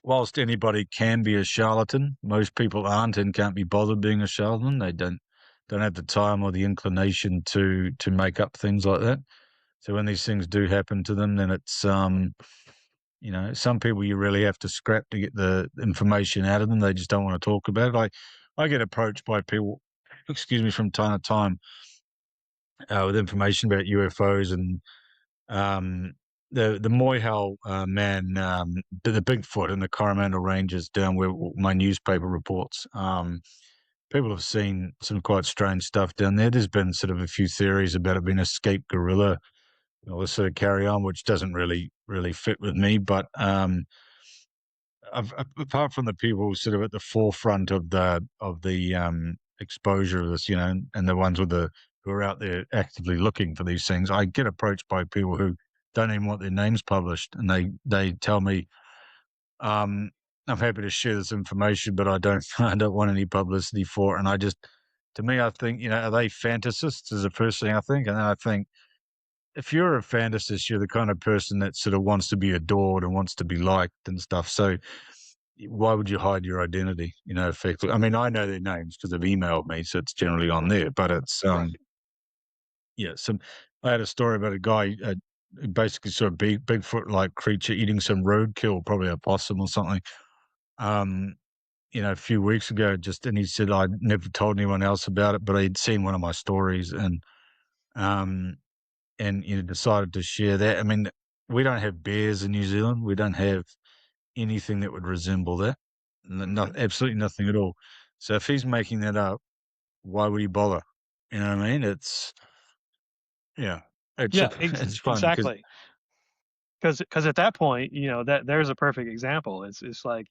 whilst anybody can be a charlatan, most people aren't and can't be bothered being a charlatan. They don't have the time or the inclination to make up things like that. So when these things do happen to them, then it's some people you really have to scrap to get the information out of them. They just don't want to talk about it. I get approached by people, excuse me, from time to time, with information about UFOs and um, the Moyhal man, the Bigfoot in the Coromandel Ranges down where my newspaper reports. People have seen some quite strange stuff down there. There's been sort of a few theories about it being a escaped gorilla, all this sort of carry on, which doesn't really fit with me. But apart from the people sort of at the forefront of the exposure of this, and the ones who are out there actively looking for these things, I get approached by people who don't even want their names published, and they tell me, um, "I'm happy to share this information, but I don't I don't want any publicity for it." And to me, I think, are they fantasists? Is the first thing I think, and then I think, if you're a fantasist, you're the kind of person that sort of wants to be adored and wants to be liked and stuff. So why would you hide your identity? Effectively. I mean, I know their names because they've emailed me, so it's generally on there. But it's Right. yeah. I had a story about a guy, basically sort of Bigfoot like creature eating some roadkill, probably a possum or something. Um, a few weeks ago, and he said I'd never told anyone else about it, but he'd seen one of my stories um, and decided to share that. I mean, we don't have bears in New Zealand. We don't have anything that would resemble that. No, Hmm. absolutely nothing at all. So if he's making that up, why would he bother? You know what I mean? Yeah, it's Yeah, it's fun because exactly. Because at that point, that there's a perfect example. It's like,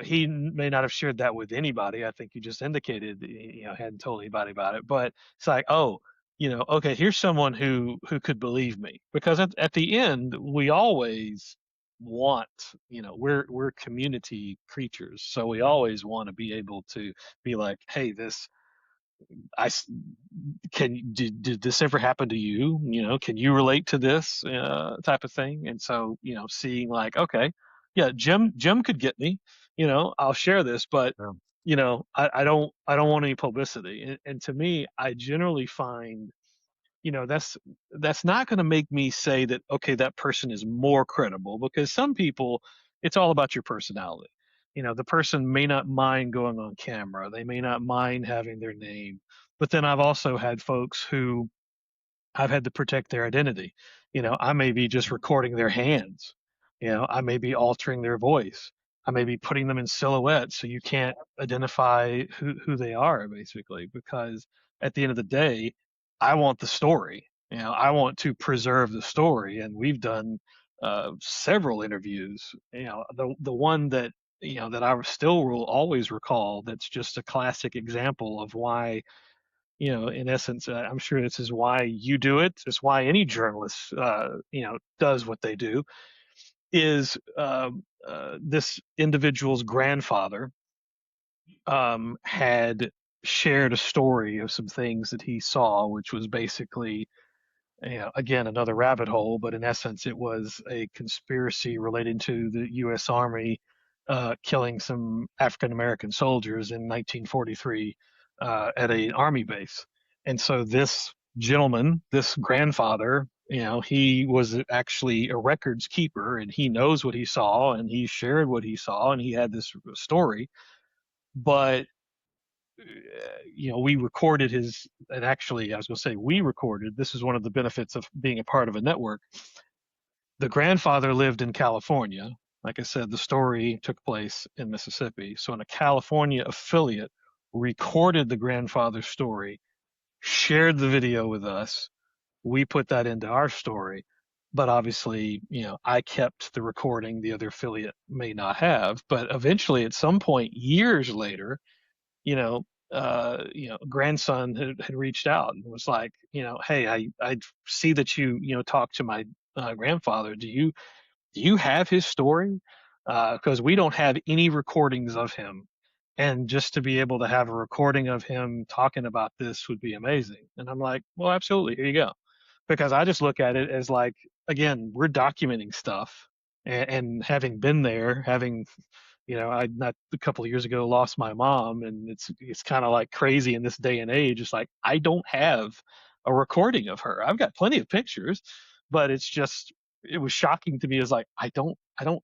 he may not have shared that with anybody. I think you just indicated that he, hadn't told anybody about it. But it's like, oh, okay, here's someone who could believe me, because at the end we always want, we're community creatures, so we always want to be able to be like, hey, this I did this ever happen to you? Can you relate to this type of thing? And so, seeing like, okay, yeah, Jim could get me. I'll share this, but um, I don't want any publicity. And to me, I generally find, that's not going to make me say that, okay, that person is more credible, because some people, it's all about your personality. The person may not mind going on camera, they may not mind having their name, but then I've also had folks who I've had to protect their identity. I may be just recording their hands. I may be altering their voice. I may be putting them in silhouette so you can't identify who they are, basically, because at the end of the day, I want the story. I want to preserve the story. And we've done several interviews. The one that I still will always recall, that's just a classic example of why, in essence, I'm sure this is why you do it. It's why any journalist, does what they do. Is this individual's grandfather had shared a story of some things that he saw, which was basically, again, another rabbit hole, but in essence, it was a conspiracy relating to the U.S. Army killing some African American soldiers in 1943 at an army base. And so this gentleman, this grandfather, he was actually a records keeper, and he knows what he saw, and he shared what he saw, and he had this story. But we recorded his, and actually, I was going to say we recorded. This is one of the benefits of being a part of a network. The grandfather lived in California. Like I said, the story took place in Mississippi. So, a California affiliate recorded the grandfather's story, shared the video with us. We put that into our story. But obviously, I kept the recording the other affiliate may not have. But eventually, at some point, years later, grandson had reached out and was like, hey, I see that talked to my grandfather. Do you have his story? Because we don't have any recordings of him. And just to be able to have a recording of him talking about this would be amazing. And I'm like, well, absolutely. Here you go. Because I just look at it as like, again, we're documenting stuff, and having been there, having, I not a couple of years ago lost my mom, and it's kind of like crazy in this day and age. It's like I don't have a recording of her. I've got plenty of pictures, but it was shocking to me as like I don't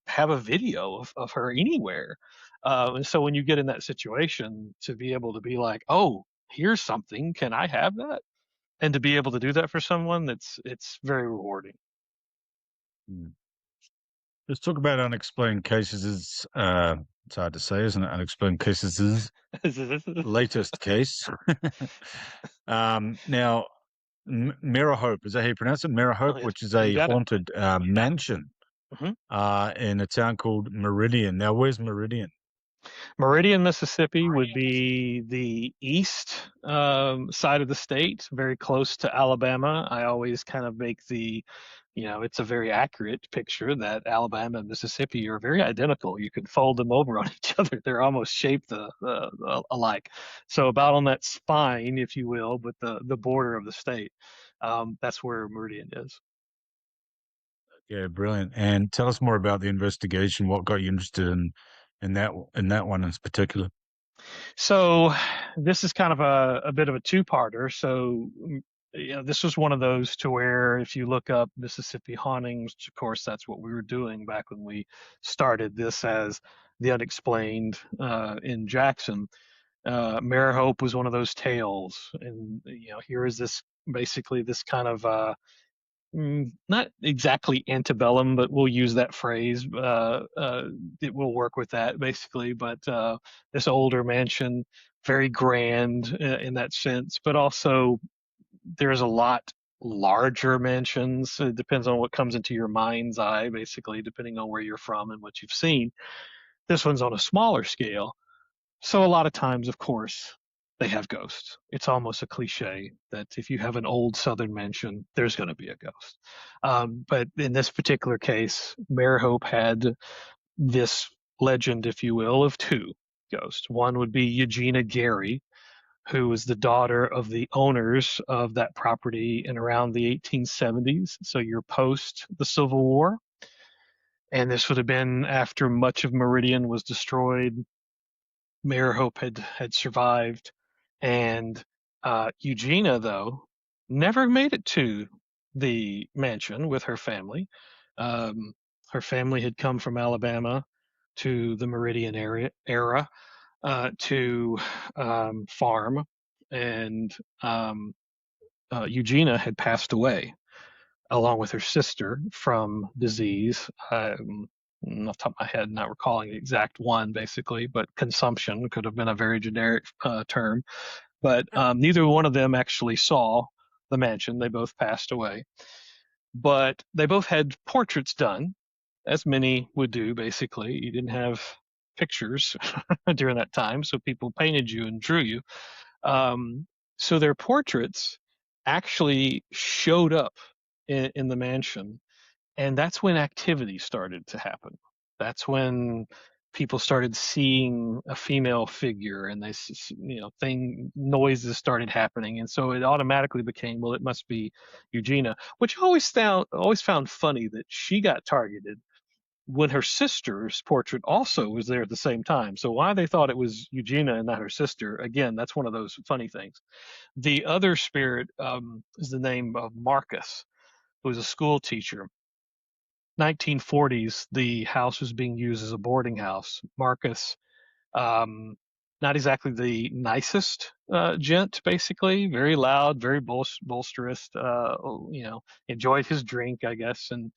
have a video of her anywhere. And so when you get in that situation, to be able to be like, oh, here's something, can I have that? And to be able to do that for someone, it's very rewarding. Mm. Let's talk about unexplained cases. It's hard to say, isn't it? Unexplained cases is latest case. Now, Mira Hope, is that how you pronounce it? Mira Oh, Hope, yes, which is you a got it. haunted mansion Hmm. in a town called Meridian. Now, where's Meridian? Meridian, Mississippi would be the east side of the state, very close to Alabama. I always kind of make it's a very accurate picture that Alabama and Mississippi are very identical. You can fold them over on each other. They're almost shaped alike. So about on that spine, if you will, but the border of the state. That's where Meridian is. Yeah, brilliant. And tell us more about the investigation. What got you interested in that one in particular? So this is kind of a bit of a two-parter. So this was one of those to where if you look up Mississippi hauntings, of course that's what we were doing back when we started this as the Unexplained in Jackson. Mare Hope was one of those tales, and here is this basically this kind of not exactly antebellum, but we'll use that phrase. It will work with that basically. But this older mansion, very grand in that sense, but also there's a lot larger mansions. It depends on what comes into your mind's eye, basically, depending on where you're from and what you've seen. This one's on a smaller scale, so a lot of times, of course, they have ghosts. It's almost a cliche that if you have an old Southern mansion, there's going to be a ghost. But in this particular case, Mayor Hope had this legend, if you will, of two ghosts. One would be Eugenia Gary, who was the daughter of the owners of that property in around the 1870s. So you're post the Civil War. And this would have been after much of Meridian was destroyed. Mayor Hope had survived, and Eugenia, though, never made it to the mansion with her family. Um, Her family had come from Alabama to the Meridian era to farm, and Eugenia had passed away along with her sister from disease. Off the top of my head, not recalling the exact one, basically, but consumption could have been a very generic term. But neither one of them actually saw the mansion. They both passed away. But they both had portraits done, as many would do, basically. You didn't have pictures during that time, so people painted you and drew you. Um, so their portraits actually showed up in the mansion, and that's when activity started to happen. That's when people started seeing a female figure, and noises started happening, and so it automatically became, well, it must be Eugenia, which I always found funny that she got targeted when her sister's portrait also was there at the same time. So why they thought it was Eugenia and not her sister, again, that's one of those funny things. The other spirit is the name of Marcus. who was a school teacher. 1940s, the house was being used as a boarding house. Marcus, um, not exactly the nicest gent, basically, very loud, very boisterous, enjoyed his drink, I guess, and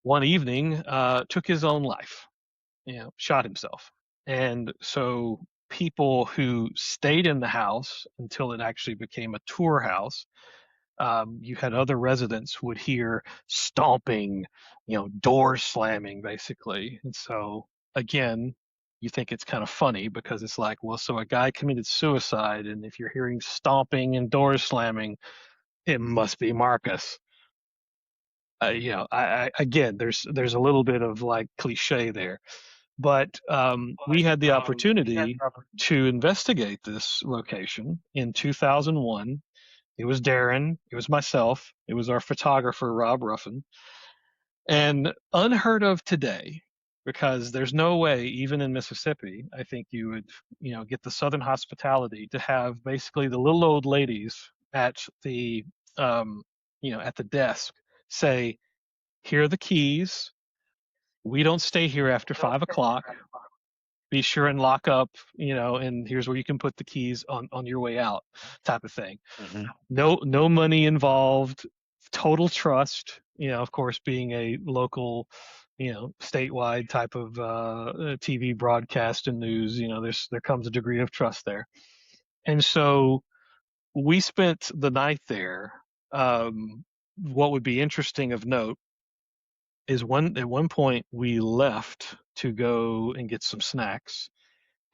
one evening took his own life, shot himself. And so people who stayed in the house until it actually became a tour house, you had other residents would hear stomping, doors slamming, basically. And so again, you think it's kind of funny because it's like, well, so a guy committed suicide, and if you're hearing stomping and doors slamming, it must be Marcus. Again, there's a little bit of like cliche there, but we had the opportunity to investigate this location in 2001. It was Darren, it was myself, it was our photographer, Rob Ruffin, and unheard of today, because there's no way, even in Mississippi, I think you would, get the Southern hospitality to have basically the little old ladies at the, at the desk say, here are the keys. We don't stay here after 5 o'clock. Be sure and lock up, and here's where you can put the keys on your way out, type of thing. Hmm. No money involved, total trust, of course, being a local, statewide type of TV broadcast and news, there comes a degree of trust there. And so we spent the night there. What would be interesting of note is at one point we left to go and get some snacks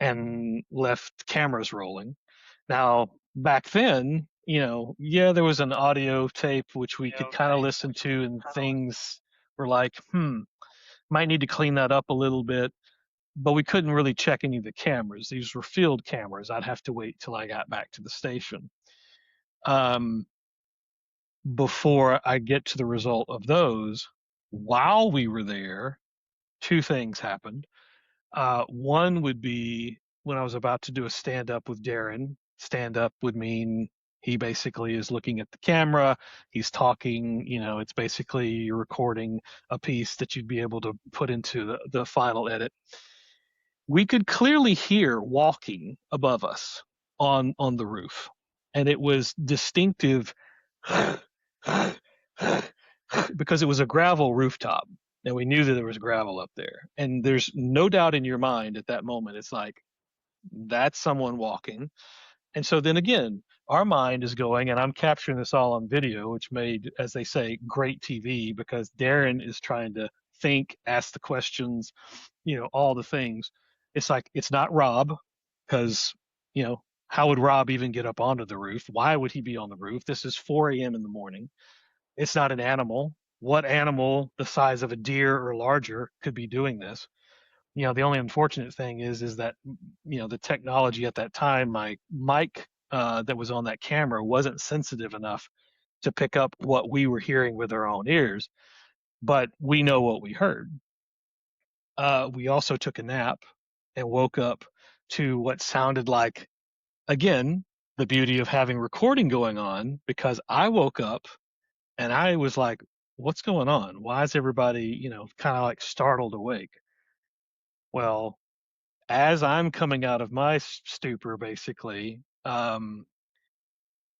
and left cameras rolling. Now, back then, yeah, there was an audio tape which we could kind of listen to, and things were like, might need to clean that up a little bit, but we couldn't really check any of the cameras. These were field cameras. I'd have to wait till I got back to the station. Um, Before I get to the result of those, while we were there, two things happened. One would be when I was about to do a stand up with Darren. Stand up would mean he basically is looking at the camera, he's talking, it's basically you're recording a piece that you'd be able to put into the final edit. We could clearly hear walking above us on the roof, and it was distinctive because it was a gravel rooftop, and we knew that there was gravel up there. And there's no doubt in your mind at that moment, it's like, that's someone walking. And so then again, our mind is going, and I'm capturing this all on video, which made, as they say, great TV, because Darren is trying to think, ask the questions, all the things. It's like, it's not Rob, because, how would Rob even get up onto the roof? Why would he be on the roof? This is 4 a.m. in the morning. It's not an animal. What animal the size of a deer or larger could be doing this? The only unfortunate thing is that, the technology at that time, my mic that was on that camera wasn't sensitive enough to pick up what we were hearing with our own ears, but we know what we heard. We also took a nap and woke up to what sounded like, again, the beauty of having recording going on, because I woke up and I was like, what's going on? Why is everybody, kind of like startled awake? Well, as I'm coming out of my stupor, basically,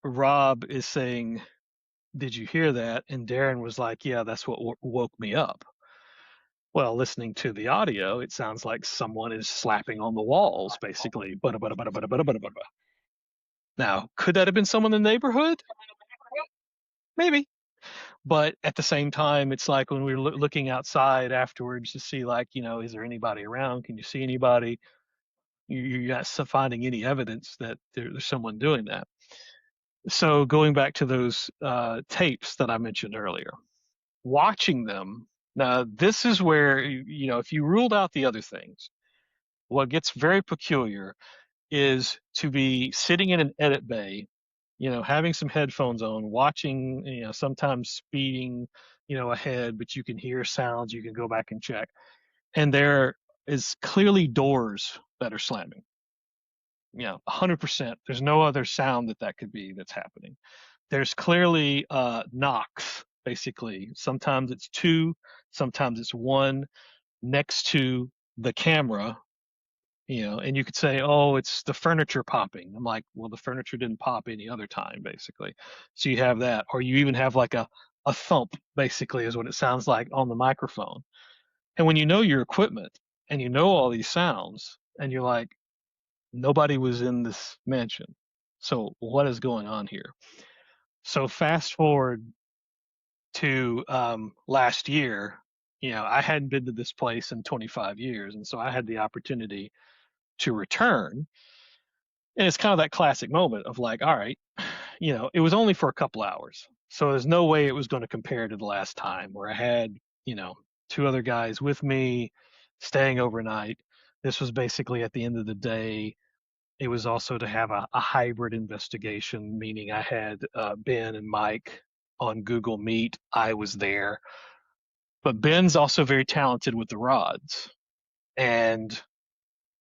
Rob is saying, did you hear that? And Darren was like, yeah, that's what woke me up. Well, listening to the audio, it sounds like someone is slapping on the walls, basically. Now, could that have been someone in the neighborhood? Maybe. But at the same time, it's like when we were looking outside afterwards to see, like, is there anybody around? Can you see anybody? You're not finding any evidence that there's someone doing that. So going back to those tapes that I mentioned earlier, watching them, now this is where, if you ruled out the other things, what gets very peculiar is to be sitting in an edit bay, having some headphones on, watching, sometimes speeding, ahead, but you can hear sounds, you can go back and check. And there is clearly doors that are slamming. 100%. There's no other sound that could be that's happening. There's clearly knocks basically. Sometimes it's two, sometimes it's one next to the camera, and you could say, oh, it's the furniture popping. I'm like, well, the furniture didn't pop any other time, basically. So you have that, or you even have like a thump, basically, is what it sounds like on the microphone. And when you know your equipment and you know all these sounds, and you're like, nobody was in this mansion. So what is going on here? So fast forward to last year, I hadn't been to this place in 25 years. And so I had the opportunity to return. And it's kind of that classic moment of like, all right, it was only for a couple hours. So there's no way it was going to compare to the last time where I had, you know, two other guys with me staying overnight. This was basically at the end of the day. It was also to have a hybrid investigation, meaning I had Ben and Mike on Google Meet. I was there. But Ben's also very talented with the rods. And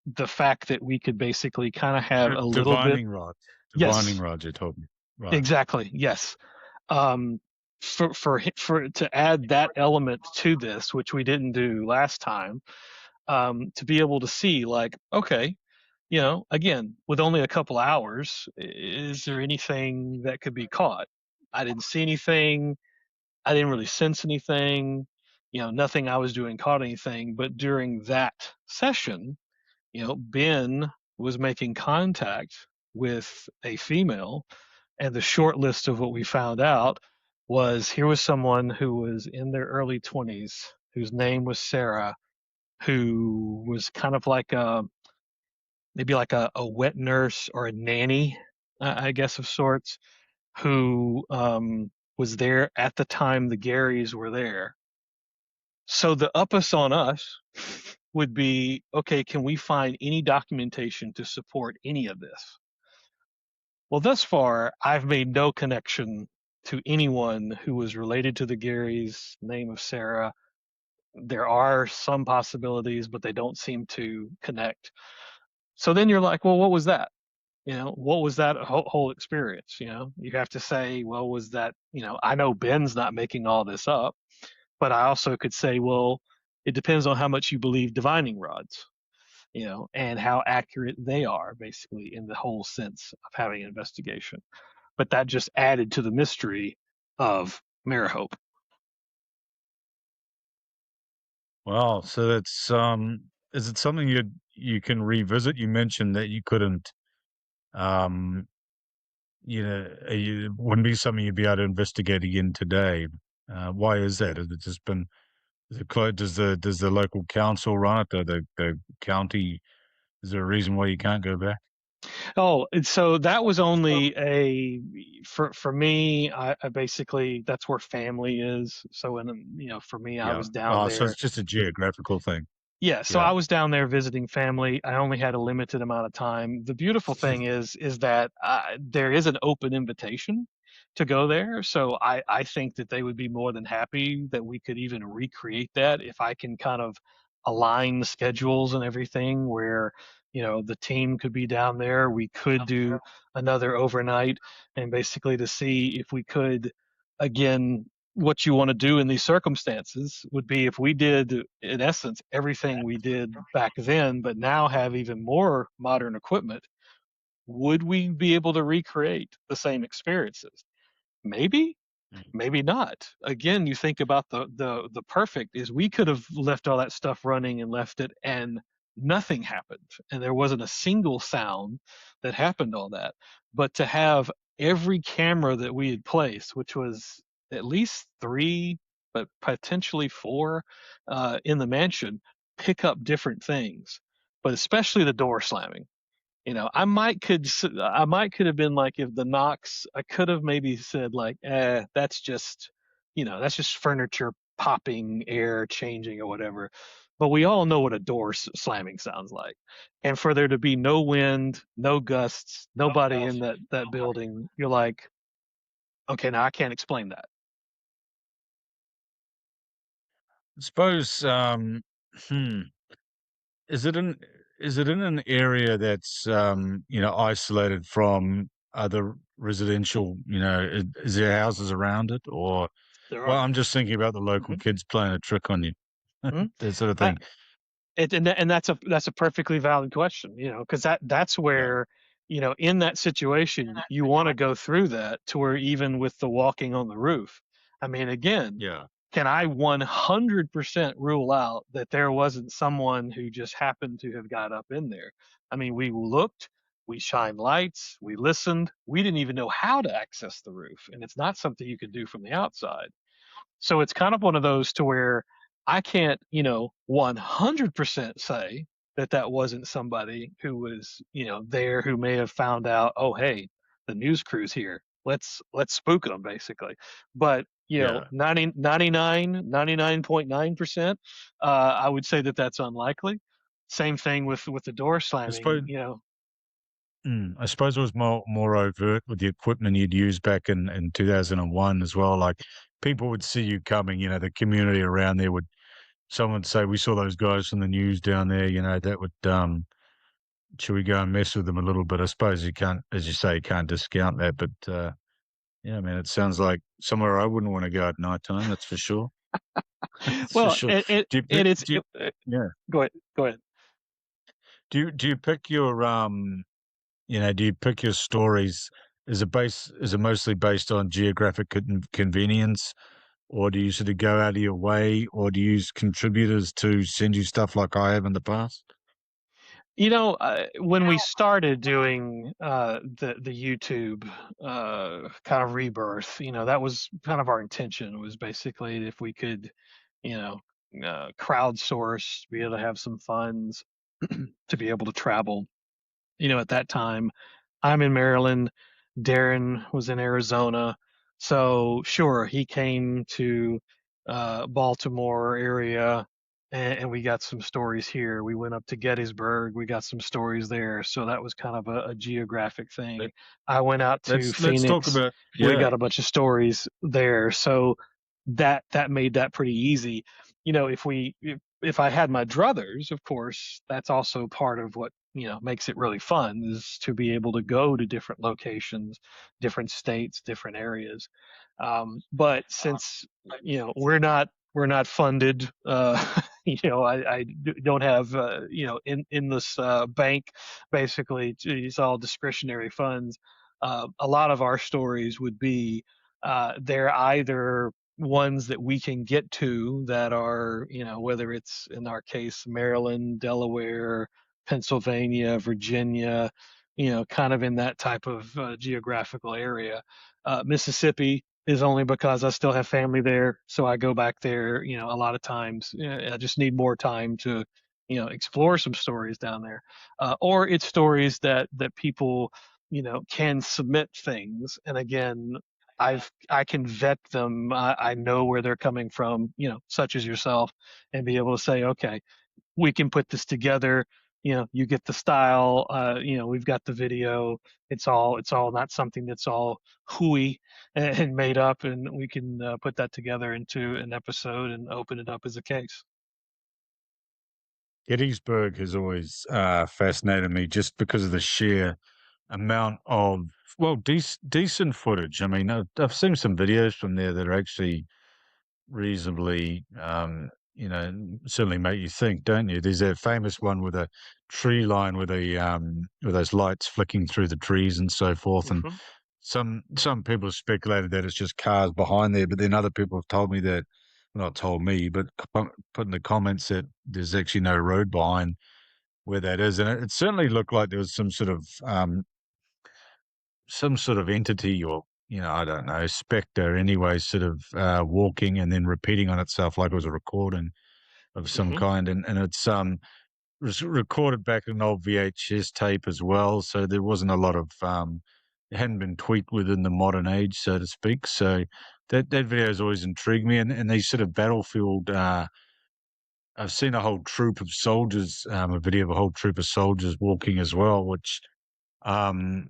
the fact that we could basically kind of have a little bit. Divining rod. Divining Yes, rod, you told me. Right. exactly. Yes. Um, for to add that element to this, which we didn't do last time, to be able to see like, okay, again, with only a couple hours, is there anything that could be caught? I didn't see anything. I didn't really sense anything. Nothing I was doing caught anything. But during that session, Ben was making contact with a female, and the short list of what we found out was here was someone who was in their early 20s, whose name was Sarah, who was kind of like maybe like a wet nurse or a nanny, I guess, of sorts, who was there at the time the Garys were there. So the upus on us would be, okay, can we find any documentation to support any of this? Well, thus far, I've made no connection to anyone who was related to the Garys, name of Sarah. There are some possibilities, but they don't seem to connect. So then you're like, well, what was that? What was that whole experience? You have to say, well, was that, I know Ben's not making all this up, but I also could say, well, it depends on how much you believe divining rods, and how accurate they are, basically, in the whole sense of having an investigation. But that just added to the mystery of Marihope. Wow. So that's is it something you can revisit? You mentioned that you couldn't um it wouldn't be something you'd be able to investigate again today. Why is that? Has it just been is it does the local council run it, the county? Is there a reason why you can't go back? Oh, and so that was only for me. I basically that's where family is. So when for me, I Yeah. was down Oh, so there. it's just a geographical thing. Yeah, so Yeah. I was down there visiting family. I only had a limited amount of time. The beautiful thing is that there is an open invitation to go there. So I think that they would be more than happy that we could even recreate that if I can kind of align the schedules and everything where, the team could be down there. We could do another overnight and basically to see if we could again what you want to do in these circumstances would be if we did, in essence, everything we did back then, but now have even more modern equipment. Would we be able to recreate the same experiences? Maybe, maybe not. Again, you think about the perfect is we could have left all that stuff running and left it and nothing happened and there wasn't a single sound that happened all that. But to have every camera that we had placed, which was at least three, but potentially four, in the mansion, pick up different things, but especially the door slamming. I might could have been like if the knocks, I could have maybe said like, that's just furniture popping, air changing or whatever. But we all know what a door slamming sounds like. And for there to be no wind, no gusts, nobody in that building, you're like, okay, now I can't explain that. I suppose hmm, is it in is it in an area that's isolated from other residential, is there houses around it or There Well, are. I'm just thinking about the local Mhm, kids playing a trick on you, mhm. that sort of I thing. and that's a perfectly valid question, because that's Yeah, where, in that situation, you wanna go through that to where even with the walking on the roof, I mean, again, yeah, can I 100% rule out that there wasn't someone who just happened to have got up in there? I mean, we looked, we shined lights, we listened, we didn't even know how to access the roof, and it's not something you can do from the outside. So it's kind of one of those to where I can't, 100% say that that wasn't somebody who was, there who may have found out, oh, hey, the news crew's here. Let's spook them basically. But, yeah. 99.9%, I would say that that's unlikely. Same thing with the door I slamming, suppose I suppose it was more overt with the equipment you'd used back in 2001 as well, like, people would see you coming, the community around there would someone would say, "We saw those guys from the news down there," that would, should we go and mess with them a little bit? I suppose you can't, as you say, you can't discount that, but, yeah, man, it sounds like somewhere I wouldn't wanna go at nighttime, that's for sure. That's for well, sure. it, Do you it pick it's do you Yeah. go ahead, go ahead. Do you pick your, do you pick your stories, is it mostly based on geographic convenience, or do you sort of go out of your way, or do you use contributors to send you stuff like I have in the past? When we started doing the YouTube kind of rebirth, that was kind of our intention. Was basically if we could, you know, crowdsource, be able to have some funds to be able to travel. At that time, I'm in Maryland. Darren was in Arizona. So sure, he came to Baltimore area, and we got some stories here. We went up to Gettysburg. We got some stories there. So that was kind of a geographic Let thing. I went out to let's talk Phoenix. about We yeah. got a bunch of stories there. So that made that pretty easy. If I had my druthers, of course, that's also part of what makes it really fun is to be able to go to different locations, different states, different areas. But since we're not funded, don't have in this bank basically. It's all discretionary funds. A lot of our stories would be they're either ones that we can get to that are, whether it's in our case, Maryland, Delaware, Pennsylvania, Virginia, kind of in that type of geographical area. Mississippi is only because I still have family there. So I go back there, a lot of times. I just need more time to, explore some stories down there. Or it's stories that people, can submit things. And again, I can vet them. I know where they're coming from, such as yourself, and be able to say, okay, we can put this together. You get the style. We've got the video. It's all not something that's all hooey and made up, and we can put that together into an episode and open it up as a case. Gettysburg has always, fascinated me just because of the sheer amount of, well, decent footage. I mean, I've seen some videos from there that are actually reasonably, certainly make you think, don't you? There's a famous one with a tree line with those lights flicking through the trees and so forth, and Hmm. some people have speculated that it's just cars behind there, but then other people have told me that, well, not told me, but put in the comments that there's actually no road behind where that is, and it certainly looked like there was some sort of entity, or I don't know, specter anyway, sort of walking and then repeating on itself like it was a recording of some Hmm. kind, and it's was recorded back in an old VHS tape as well, so there wasn't a lot of it hadn't been tweaked within the modern age, so to speak. So that video has always intrigued me, and these sort of battlefield. I've seen a whole troop of soldiers, a video of a whole troop of soldiers walking as well, which um,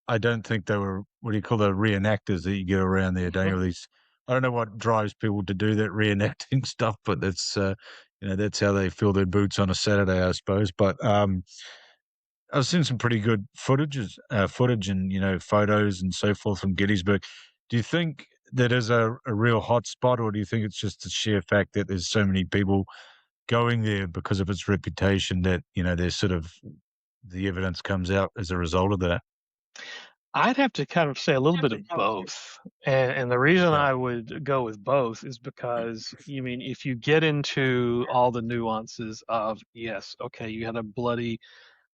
I don't think they were, what do you call the reenactors that you get around there, don't Hmm. you? These, I don't know what drives people to do that reenacting stuff, but that's how they fill their boots on a Saturday, I suppose. But I've seen some pretty good footage and photos and so forth from Gettysburg. Do you think that is a real hot spot, or do you think it's just the sheer fact that there's so many people going there because of its reputation that, there's sort of the evidence comes out as a result of that? I'd have to kind of say a little bit of both. And the reason Yeah. I would go with both is because, you mean, if you get into all the nuances of, yes, okay, you had a bloody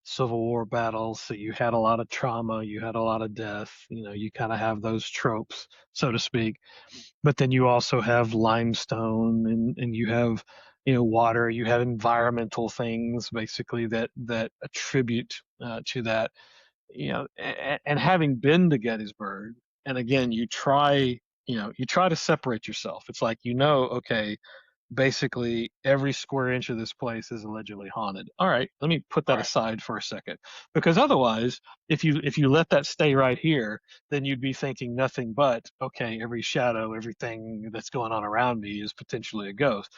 Civil War battle, so you had a lot of trauma, you had a lot of death, you kind of have those tropes, so to speak. But then you also have limestone and you have, water, you have environmental things basically that attribute to that, and having been to Gettysburg, and again, you try to separate yourself. It's like, okay, basically every square inch of this place is allegedly haunted. All right, let me put that aside for a second, because otherwise, if you let that stay right here, then you'd be thinking nothing but, okay, every shadow, everything that's going on around me is potentially a ghost.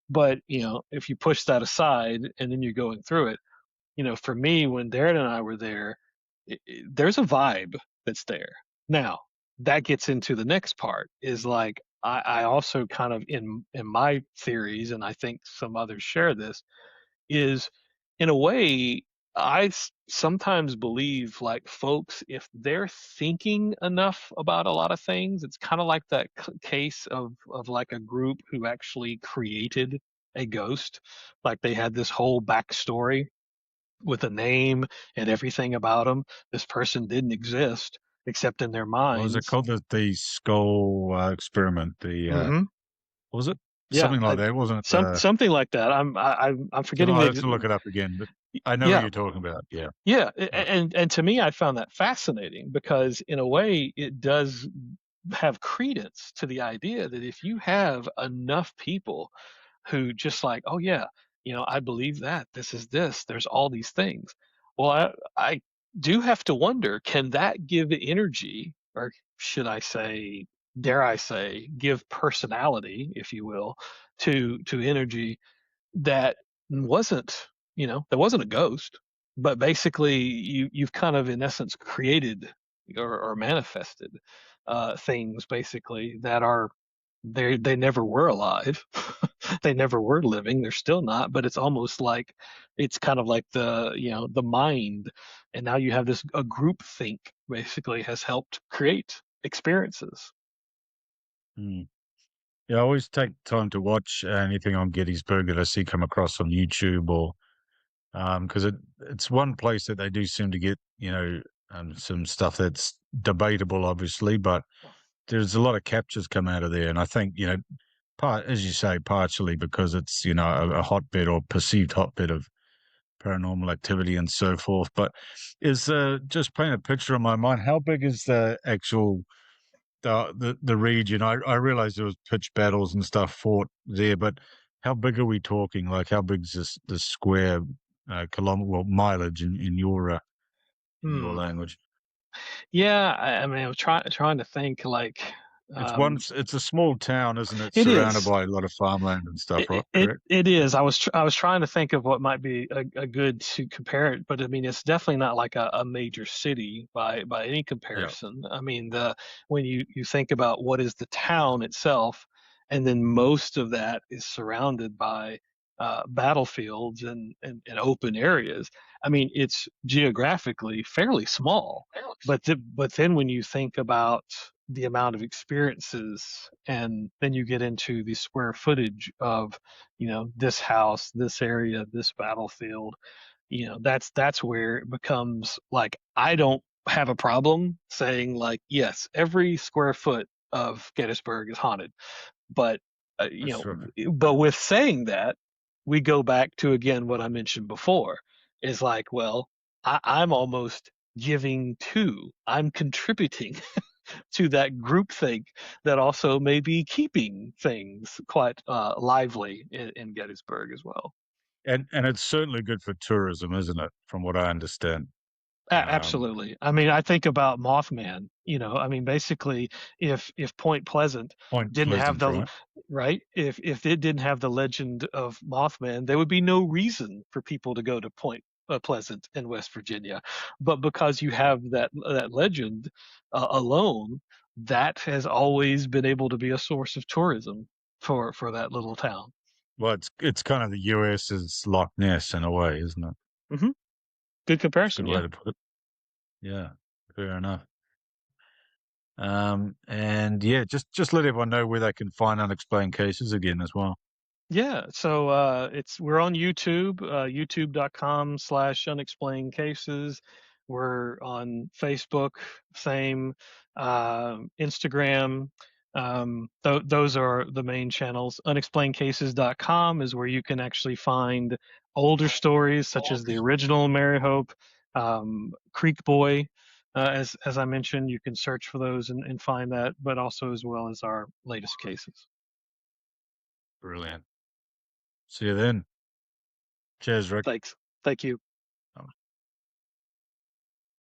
But if you push that aside and then you're going through it, for me, when Darren and I were there, there's a vibe that's there. Now, that gets into the next part is like, I also kind of in my theories, and I think some others share this, is in a way, sometimes believe like folks, if they're thinking enough about a lot of things, it's kind of like that case of like a group who actually created a ghost, like they had this whole backstory with a name and everything about them. This person didn't exist except in their What was it minds. called? The skull experiment. Hmm. What was it? Yeah, Something like that, wasn't it? something like that. I'm forgetting I'll the have to look it up again, but I know what yeah. you're talking about. Yeah. Yeah, Yeah. and to me, I found that fascinating because in a way, it does have credence to the idea that if you have enough people who just like, oh yeah, I believe that this is this. There's all these things. Well, I do have to wonder, can that give energy, or should I say, dare I say, give personality, if you will, to energy that wasn't, that wasn't a ghost, but basically you've kind of in essence created or manifested things basically that are they never were alive. They never were living. They're still not, but it's almost like it's kind of like the mind, and now you have this a group think basically has helped create experiences. Mm. Yeah, I always take time to watch anything on Gettysburg that I see come across on YouTube or because it's one place that they do seem to get some stuff that's debatable, obviously, but there's a lot of captures come out of there, and I think part as you say, partially because it's a hotbed or perceived hotbed of paranormal activity and so forth. But is just paint a picture in my mind. How big is the actual the region? I realize there was pitched battles and stuff fought there, but how big are we talking? Like how big is this square kilometer, well, mileage in your Hmm. language? Yeah, I mean, I was trying to think like, um, It's a small town, isn't it? it Surrounded is. by a lot of farmland and stuff, right? It Correct? it is. I was trying to think of what might be a good to compare it, but I mean, it's definitely not like a major city by any Yeah. comparison. I mean, the when you think about what is the town itself, and then most of that is surrounded by battlefields and open areas. I mean, it's geographically fairly small, but then when you think about the amount of experiences, and then you get into the square footage of, this house, this area, this battlefield, that's where it becomes like, I don't have a problem saying like, yes, every square foot of Gettysburg is haunted, but That's right. but with saying that, we go back to again what I mentioned before, is like, well, I'm almost giving to, I'm contributing to that groupthink that also may be keeping things quite lively in Gettysburg as well. And it's certainly good for tourism, isn't it? From what I understand. Um, Absolutely. I mean, I think about Mothman. I mean, basically, if Point Pleasant Point didn't have Pleasant, the right? right, if it didn't have the legend of Mothman, there would be no reason for people to go to Point Pleasant in West Virginia. But because you have that legend alone, that has always been able to be a source of tourism for that little town. Well, it's kind of the US's Loch Ness in a way, isn't it? Hmm. Good It's a good comparison, way yeah. to put it. Yeah, fair enough. And yeah, just let everyone know where they can find unexplained cases again as well. Yeah, so we're on YouTube, youtube.com/unexplained cases. We're on Facebook, same, Instagram. Those are the main channels. Unexplainedcases.com is where you can actually find older stories, such as the original Mary Hope, Creek Boy. As I mentioned, you can search for those and find that, but also as well as our latest cases. Brilliant. See you then. Cheers, Rick. Thanks. Thank you.